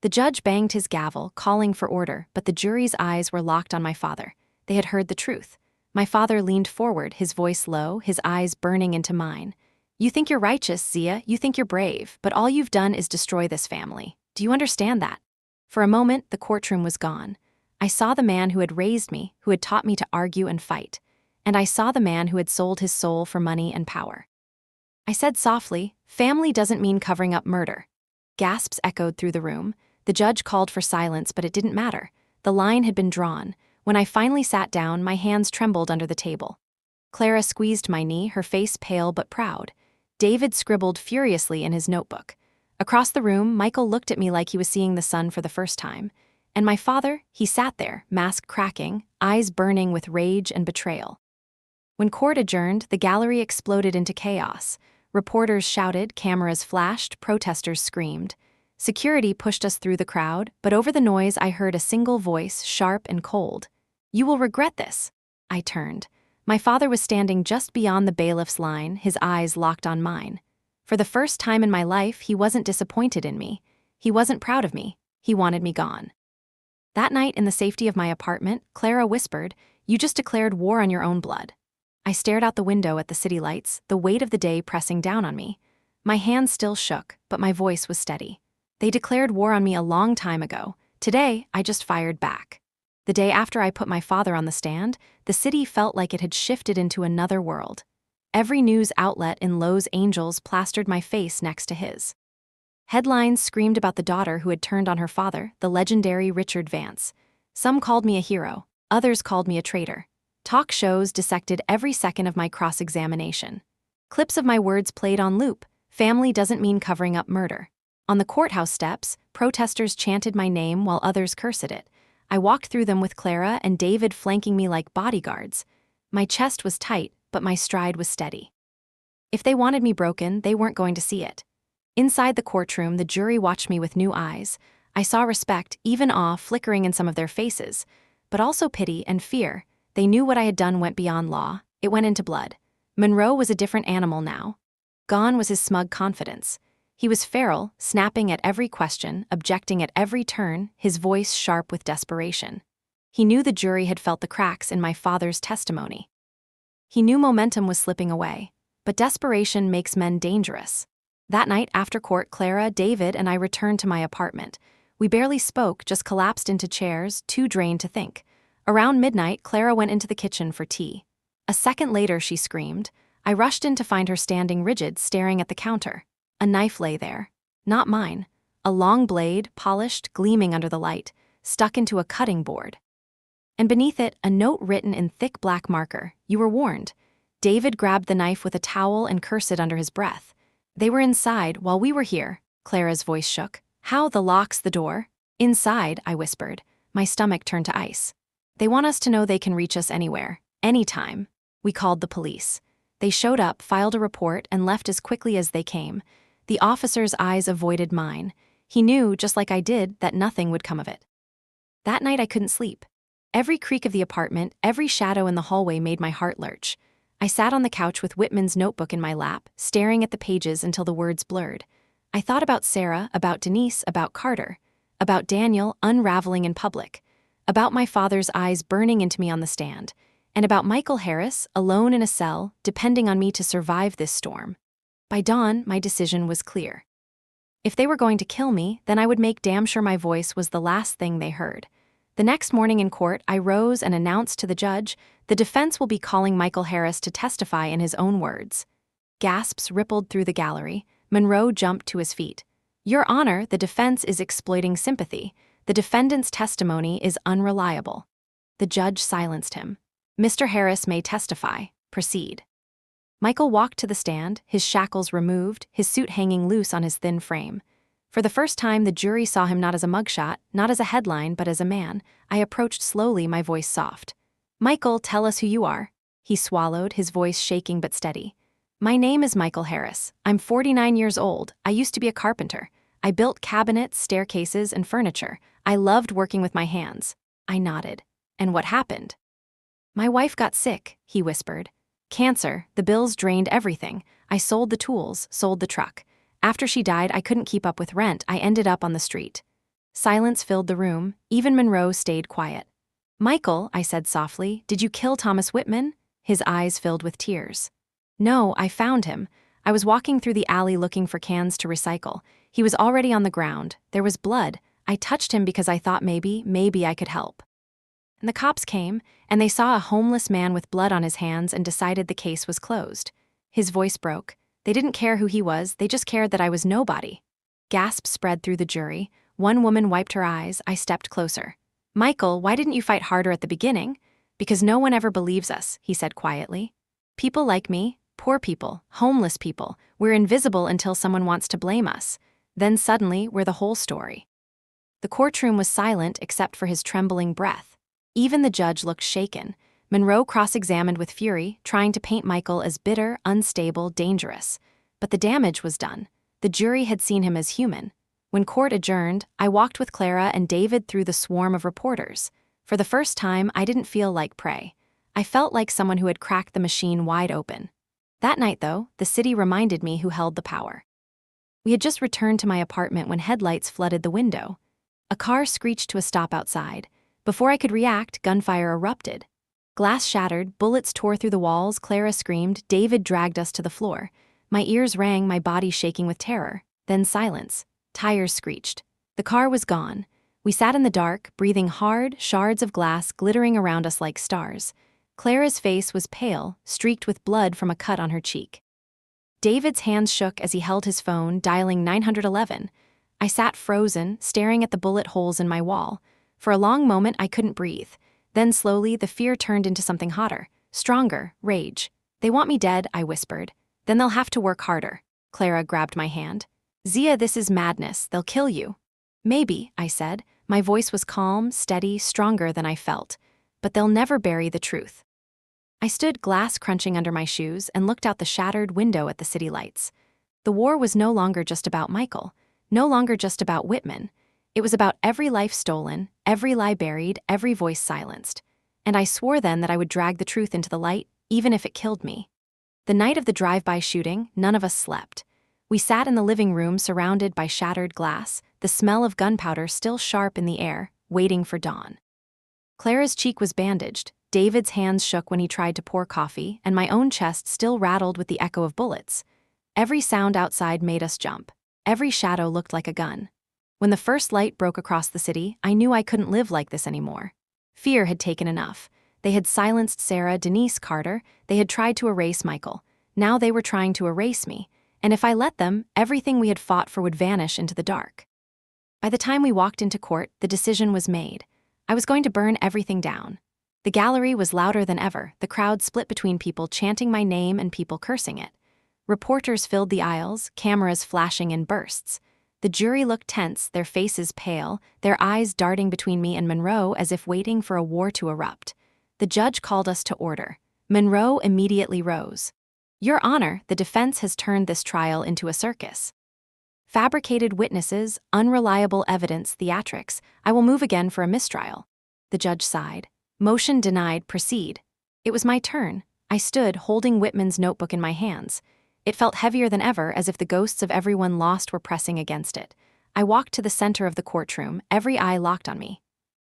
The judge banged his gavel, calling for order, but the jury's eyes were locked on my father. They had heard the truth. My father leaned forward, his voice low, his eyes burning into mine. "You think you're righteous, Zia, you think you're brave, but all you've done is destroy this family. Do you understand that?" For a moment, the courtroom was gone. I saw the man who had raised me, who had taught me to argue and fight. And I saw the man who had sold his soul for money and power. I said softly, "Family doesn't mean covering up murder." Gasps echoed through the room. The judge called for silence, but it didn't matter. The line had been drawn. When I finally sat down, my hands trembled under the table. Clara squeezed my knee, her face pale but proud. David scribbled furiously in his notebook. Across the room, Michael looked at me like he was seeing the sun for the first time. And my father, he sat there, mask cracking, eyes burning with rage and betrayal. When court adjourned, the gallery exploded into chaos. Reporters shouted, cameras flashed, protesters screamed. Security pushed us through the crowd, but over the noise I heard a single voice, sharp and cold. "You will regret this." I turned. My father was standing just beyond the bailiff's line, his eyes locked on mine. For the first time in my life, he wasn't disappointed in me. He wasn't proud of me. He wanted me gone. That night, in the safety of my apartment, Clara whispered, "You just declared war on your own blood." I stared out the window at the city lights, the weight of the day pressing down on me. My hands still shook, but my voice was steady. "They declared war on me a long time ago. Today, I just fired back." The day after I put my father on the stand, the city felt like it had shifted into another world. Every news outlet in Los Angeles plastered my face next to his. Headlines screamed about the daughter who had turned on her father, the legendary Richard Vance. Some called me a hero, others called me a traitor. Talk shows dissected every second of my cross-examination. Clips of my words played on loop. Family doesn't mean covering up murder. On the courthouse steps, protesters chanted my name while others cursed it. I walked through them with Clara and David flanking me like bodyguards. My chest was tight, but my stride was steady. If they wanted me broken, they weren't going to see it. Inside the courtroom, the jury watched me with new eyes. I saw respect, even awe, flickering in some of their faces, but also pity and fear. They knew what I had done went beyond law. It went into blood. Monroe was a different animal now. Gone was his smug confidence. He was feral, snapping at every question, objecting at every turn, his voice sharp with desperation. He knew the jury had felt the cracks in my father's testimony. He knew momentum was slipping away, but desperation makes men dangerous. That night after court, Clara, David, and I returned to my apartment. We barely spoke, just collapsed into chairs, too drained to think. Around midnight, Clara went into the kitchen for tea. A second later, she screamed. I rushed in to find her standing rigid, staring at the counter. A knife lay there. Not mine. A long blade, polished, gleaming under the light, stuck into a cutting board. And beneath it, a note written in thick black marker. "You were warned." David grabbed the knife with a towel and cursed it under his breath. "They were inside while we were here." Clara's voice shook. "How? The lock's the door?" "Inside," I whispered. My stomach turned to ice. "They want us to know they can reach us anywhere, anytime." We called the police. They showed up, filed a report, and left as quickly as they came. The officer's eyes avoided mine. He knew, just like I did, that nothing would come of it. That night I couldn't sleep. Every creak of the apartment, every shadow in the hallway made my heart lurch. I sat on the couch with Whitman's notebook in my lap, staring at the pages until the words blurred. I thought about Sarah, about Denise, about Carter, about Daniel unraveling in public, about my father's eyes burning into me on the stand, and about Michael Harris, alone in a cell, depending on me to survive this storm. By dawn, my decision was clear. If they were going to kill me, then I would make damn sure my voice was the last thing they heard. The next morning in court, I rose and announced to the judge, "The defense will be calling Michael Harris to testify in his own words." Gasps rippled through the gallery. Monroe jumped to his feet. "Your Honor, the defense is exploiting sympathy. The defendant's testimony is unreliable." The judge silenced him. "Mr. Harris may testify. Proceed." Michael walked to the stand, his shackles removed, his suit hanging loose on his thin frame. For the first time, the jury saw him not as a mugshot, not as a headline, but as a man. I approached slowly, my voice soft. "Michael, tell us who you are." He swallowed, his voice shaking but steady. "My name is Michael Harris. I'm 49 years old. I used to be a carpenter. I built cabinets, staircases, and furniture. I loved working with my hands." I nodded. "And what happened?" "My wife got sick," he whispered. "Cancer, the bills drained everything. I sold the tools, sold the truck. After she died, I couldn't keep up with rent. I ended up on the street." Silence filled the room. Even Monroe stayed quiet. "Michael," I said softly, "did you kill Thomas Whitman?" His eyes filled with tears. "No, I found him. I was walking through the alley looking for cans to recycle. He was already on the ground. There was blood. I touched him because I thought maybe I could help." And the cops came, and they saw a homeless man with blood on his hands and decided the case was closed. His voice broke. They didn't care who he was, they just cared that I was nobody. Gasps spread through the jury. One woman wiped her eyes. I stepped closer. "Michael, why didn't you fight harder at the beginning?" "Because no one ever believes us," he said quietly. "People like me, poor people, homeless people, we're invisible until someone wants to blame us. Then suddenly, we're the whole story." The courtroom was silent except for his trembling breath. Even the judge looked shaken. Monroe cross-examined with fury, trying to paint Michael as bitter, unstable, dangerous. But the damage was done. The jury had seen him as human. When court adjourned, I walked with Clara and David through the swarm of reporters. For the first time, I didn't feel like prey. I felt like someone who had cracked the machine wide open. That night, though, the city reminded me who held the power. We had just returned to my apartment when headlights flooded the window. A car screeched to a stop outside. Before I could react, gunfire erupted. Glass shattered, bullets tore through the walls, Clara screamed, David dragged us to the floor. My ears rang, my body shaking with terror. Then silence. Tires screeched. The car was gone. We sat in the dark, breathing hard, shards of glass glittering around us like stars. Clara's face was pale, streaked with blood from a cut on her cheek. David's hands shook as he held his phone, dialing 911. I sat frozen, staring at the bullet holes in my wall. For a long moment, I couldn't breathe. Then slowly, the fear turned into something hotter, stronger, rage. "They want me dead," I whispered. "Then they'll have to work harder." Clara grabbed my hand. "Zia, this is madness. They'll kill you." "Maybe," I said. My voice was calm, steady, stronger than I felt. "But they'll never bury the truth." I stood glass crunching under my shoes and looked out the shattered window at the city lights. The war was no longer just about Michael, no longer just about Whitman. It was about every life stolen, every lie buried, every voice silenced. And I swore then that I would drag the truth into the light, even if it killed me. The night of the drive-by shooting, none of us slept. We sat in the living room surrounded by shattered glass, the smell of gunpowder still sharp in the air, waiting for dawn. Clara's cheek was bandaged, David's hands shook when he tried to pour coffee, and my own chest still rattled with the echo of bullets. Every sound outside made us jump. Every shadow looked like a gun. When the first light broke across the city, I knew I couldn't live like this anymore. Fear had taken enough. They had silenced Sarah, Denise, Carter. They had tried to erase Michael. Now they were trying to erase me. And if I let them, everything we had fought for would vanish into the dark. By the time we walked into court, the decision was made. I was going to burn everything down. The gallery was louder than ever, the crowd split between people chanting my name and people cursing it. Reporters filled the aisles, cameras flashing in bursts. The jury looked tense, their faces pale, their eyes darting between me and Monroe as if waiting for a war to erupt. The judge called us to order. Monroe immediately rose. "Your Honor, the defense has turned this trial into a circus. Fabricated witnesses, unreliable evidence, theatrics. I will move again for a mistrial." The judge sighed. "Motion denied, proceed." It was my turn. I stood, holding Whitman's notebook in my hands. It felt heavier than ever, as if the ghosts of everyone lost were pressing against it. I walked to the center of the courtroom, every eye locked on me.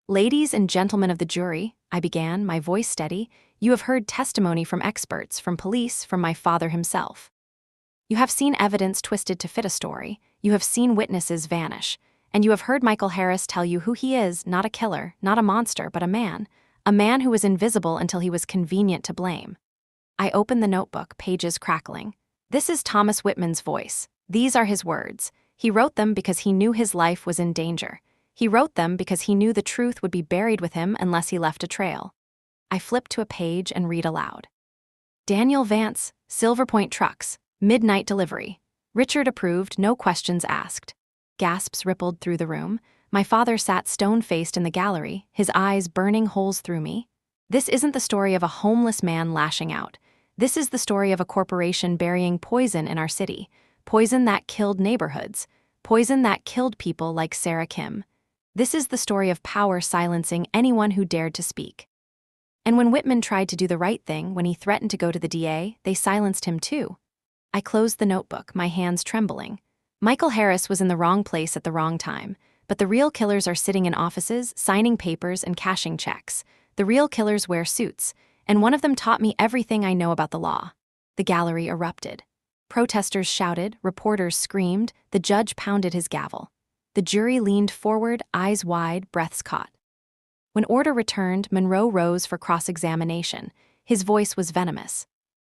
"Ladies and gentlemen of the jury," I began, my voice steady, "you have heard testimony from experts, from police, from my father himself. You have seen evidence twisted to fit a story, you have seen witnesses vanish, and you have heard Michael Harris tell you who he is, not a killer, not a monster, but a man who was invisible until he was convenient to blame." I opened the notebook, pages crackling. "This is Thomas Whitman's voice. These are his words. He wrote them because he knew his life was in danger. He wrote them because he knew the truth would be buried with him unless he left a trail." I flipped to a page and read aloud. "Daniel Vance, Silver Point Trucks, midnight delivery. Richard approved, no questions asked. Gasps rippled through the room. My father sat stone-faced in the gallery, his eyes burning holes through me. This isn't the story of a homeless man lashing out. This is the story of a corporation burying poison in our city. Poison that killed neighborhoods. Poison that killed people like Sarah Kim. This is the story of power silencing anyone who dared to speak. And when Whitman tried to do the right thing, when he threatened to go to the DA, they silenced him too. I closed the notebook, my hands trembling. Michael Harris was in the wrong place at the wrong time, but the real killers are sitting in offices, signing papers and cashing checks. The real killers wear suits, and one of them taught me everything I know about the law. The gallery erupted. Protesters shouted, reporters screamed, the judge pounded his gavel. The jury leaned forward, eyes wide, breaths caught. When order returned, Monroe rose for cross-examination. His voice was venomous.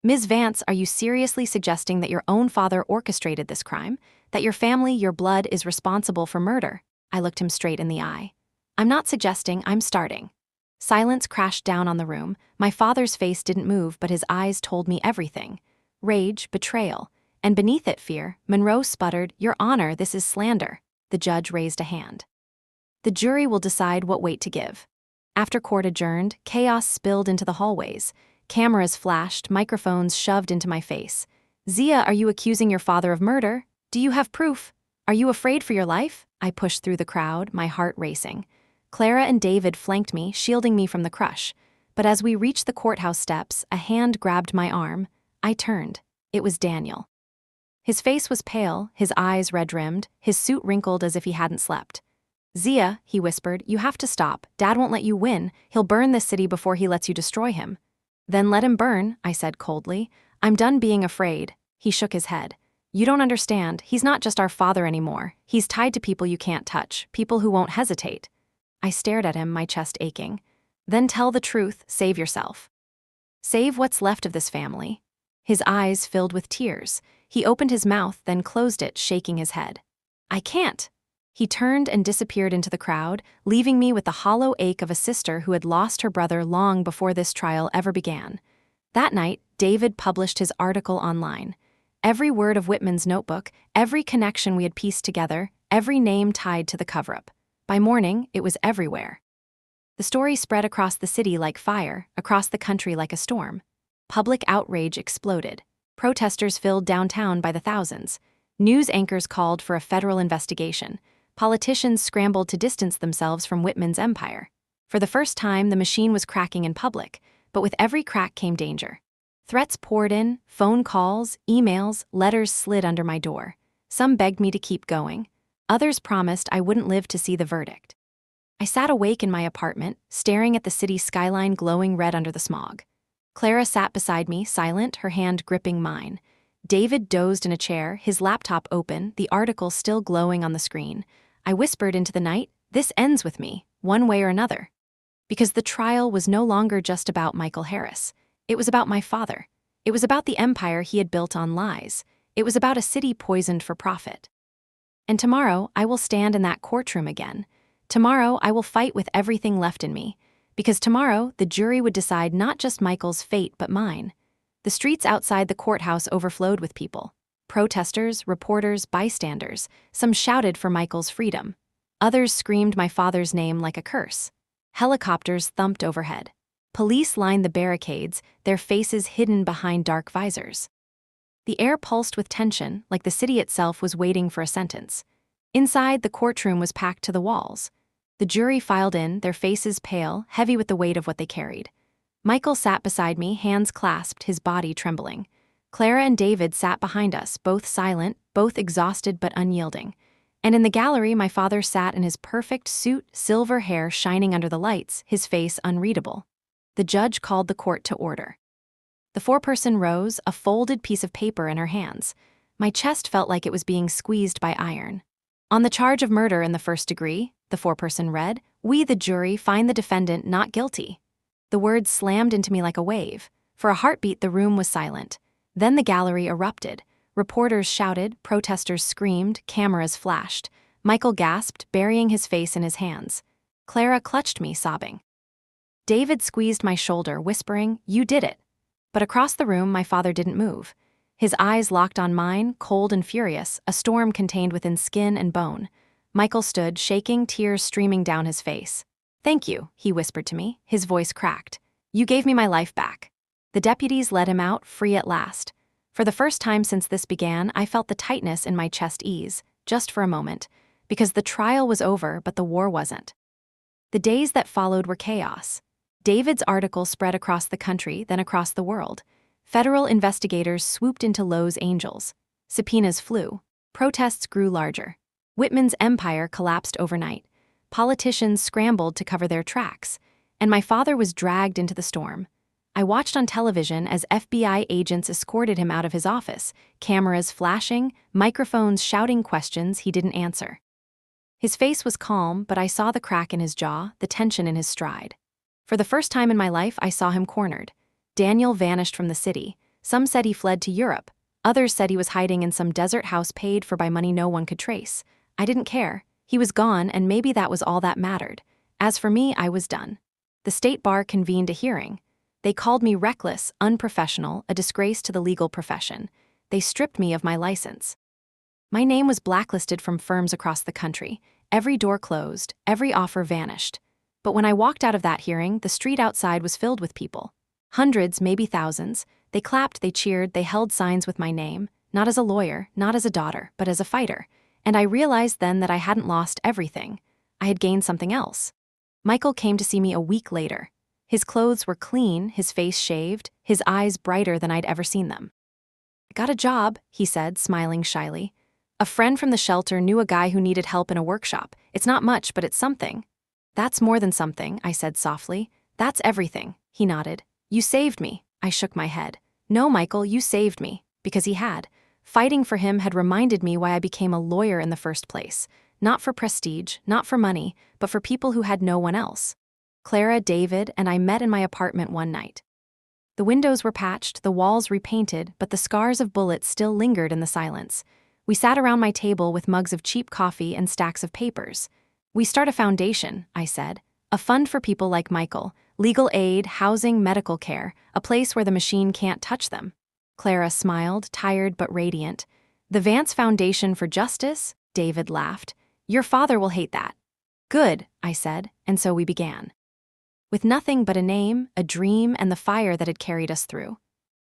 "Ms. Vance, are you seriously suggesting that your own father orchestrated this crime? That your family, your blood, is responsible for murder?" I looked him straight in the eye. "I'm not suggesting, I'm starting." Silence crashed down on the room. My father's face didn't move, but his eyes told me everything. Rage, betrayal, and beneath it fear. Monroe sputtered, "Your Honor, this is slander." The judge raised a hand. "The jury will decide what weight to give." After court adjourned, chaos spilled into the hallways. Cameras flashed, microphones shoved into my face. "Zia, are you accusing your father of murder? Do you have proof? Are you afraid for your life?" I pushed through the crowd, my heart racing. Clara and David flanked me, shielding me from the crush. But as we reached the courthouse steps, a hand grabbed my arm. I turned. It was Daniel. His face was pale, his eyes red-rimmed, his suit wrinkled as if he hadn't slept. "Zia," he whispered, "you have to stop. Dad won't let you win. He'll burn this city before he lets you destroy him." "Then let him burn," I said coldly. "I'm done being afraid." He shook his head. "You don't understand. He's not just our father anymore. He's tied to people you can't touch, people who won't hesitate." I stared at him, my chest aching. "Then tell the truth, save yourself. Save what's left of this family." His eyes filled with tears. He opened his mouth, then closed it, shaking his head. "I can't." He turned and disappeared into the crowd, leaving me with the hollow ache of a sister who had lost her brother long before this trial ever began. That night, David published his article online. Every word of Whitman's notebook, every connection we had pieced together, every name tied to the cover-up. By morning, it was everywhere. The story spread across the city like fire, across the country like a storm. Public outrage exploded. Protesters filled downtown by the thousands. News anchors called for a federal investigation. Politicians scrambled to distance themselves from Whitman's empire. For the first time, the machine was cracking in public, but with every crack came danger. Threats poured in, phone calls, emails, letters slid under my door. Some begged me to keep going. Others promised I wouldn't live to see the verdict. I sat awake in my apartment, staring at the city skyline glowing red under the smog. Clara sat beside me, silent, her hand gripping mine. David dozed in a chair, his laptop open, the article still glowing on the screen. I whispered into the night, "This ends with me, one way or another." Because the trial was no longer just about Michael Harris. It was about my father. It was about the empire he had built on lies. It was about a city poisoned for profit. And tomorrow, I will stand in that courtroom again. Tomorrow, I will fight with everything left in me. Because tomorrow, the jury would decide not just Michael's fate, but mine. The streets outside the courthouse overflowed with people. Protesters, reporters, bystanders. Some shouted for Michael's freedom. Others screamed my father's name like a curse. Helicopters thumped overhead. Police lined the barricades, their faces hidden behind dark visors. The air pulsed with tension, like the city itself was waiting for a sentence. Inside, the courtroom was packed to the walls. The jury filed in, their faces pale, heavy with the weight of what they carried. Michael sat beside me, hands clasped, his body trembling. Clara and David sat behind us, both silent, both exhausted but unyielding. And in the gallery, my father sat in his perfect suit, silver hair shining under the lights, his face unreadable. The judge called the court to order. The foreperson rose, a folded piece of paper in her hands. My chest felt like it was being squeezed by iron. "On the charge of murder in the first degree," the foreperson read, "we, the jury, find the defendant not guilty." The words slammed into me like a wave. For a heartbeat, the room was silent. Then the gallery erupted. Reporters shouted, protesters screamed, cameras flashed. Michael gasped, burying his face in his hands. Clara clutched me, sobbing. David squeezed my shoulder, whispering, "You did it." But across the room, my father didn't move. His eyes locked on mine, cold and furious, a storm contained within skin and bone. Michael stood, shaking, tears streaming down his face. "Thank you," he whispered to me, his voice cracked. "You gave me my life back." The deputies led him out, free at last. For the first time since this began, I felt the tightness in my chest ease, just for a moment, because the trial was over, but the war wasn't. The days that followed were chaos. David's article spread across the country, then across the world. Federal investigators swooped into Los Angeles. Subpoenas flew. Protests grew larger. Whitman's empire collapsed overnight. Politicians scrambled to cover their tracks, and my father was dragged into the storm. I watched on television as FBI agents escorted him out of his office, cameras flashing, microphones shouting questions he didn't answer. His face was calm, but I saw the crack in his jaw, the tension in his stride. For the first time in my life, I saw him cornered. Daniel vanished from the city. Some said he fled to Europe. Others said he was hiding in some desert house paid for by money no one could trace. I didn't care. He was gone, and maybe that was all that mattered. As for me, I was done. The state bar convened a hearing. They called me reckless, unprofessional, a disgrace to the legal profession. They stripped me of my license. My name was blacklisted from firms across the country. Every door closed, every offer vanished. But when I walked out of that hearing, the street outside was filled with people. Hundreds, maybe thousands. They clapped, they cheered, they held signs with my name, not as a lawyer, not as a daughter, but as a fighter. And I realized then that I hadn't lost everything. I had gained something else. Michael came to see me a week later. His clothes were clean, his face shaved, his eyes brighter than I'd ever seen them. "I got a job," he said, smiling shyly. "A friend from the shelter knew a guy who needed help in a workshop. It's not much, but it's something." "That's more than something," I said softly. "That's everything," he nodded. "You saved me." I shook my head. "No, Michael, you saved me." Because he had. Fighting for him had reminded me why I became a lawyer in the first place. Not for prestige, not for money, but for people who had no one else. Clara, David, and I met in my apartment one night. The windows were patched, the walls repainted, but the scars of bullets still lingered in the silence. We sat around my table with mugs of cheap coffee and stacks of papers. "We start a foundation," I said. "A fund for people like Michael. Legal aid, housing, medical care. A place where the machine can't touch them." Clara smiled, tired but radiant. "The Vance Foundation for Justice?" David laughed. "Your father will hate that." "Good," I said, and so we began. With nothing but a name, a dream, and the fire that had carried us through.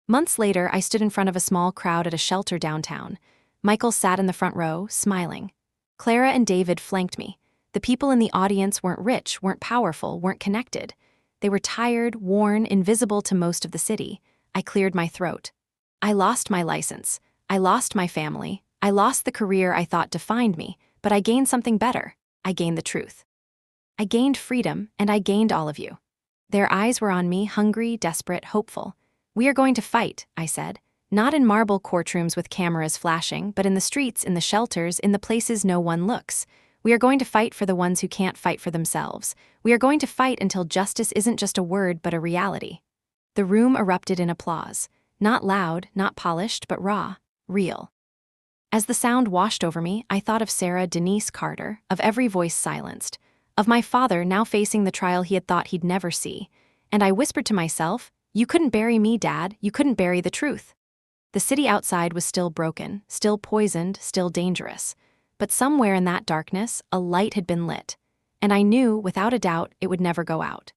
Months later, I stood in front of a small crowd at a shelter downtown. Michael sat in the front row, smiling. Clara and David flanked me. The people in the audience weren't rich, weren't powerful, weren't connected. They were tired, worn, invisible to most of the city. I cleared my throat. I lost my license. I lost my family. I lost the career I thought defined me, but I gained something better. I gained the truth. I gained freedom, and I gained all of you. Their eyes were on me, hungry, desperate, hopeful. "We are going to fight," I said. "Not in marble courtrooms with cameras flashing, but in the streets, in the shelters, in the places no one looks. We are going to fight for the ones who can't fight for themselves. We are going to fight until justice isn't just a word, but a reality." The room erupted in applause. Not loud, not polished, but raw, real. As the sound washed over me, I thought of Sarah Denise Carter, of every voice silenced, of my father now facing the trial he had thought he'd never see. And I whispered to myself, "You couldn't bury me, Dad. You couldn't bury the truth." The city outside was still broken, still poisoned, still dangerous. But somewhere in that darkness, a light had been lit. And I knew, without a doubt, it would never go out.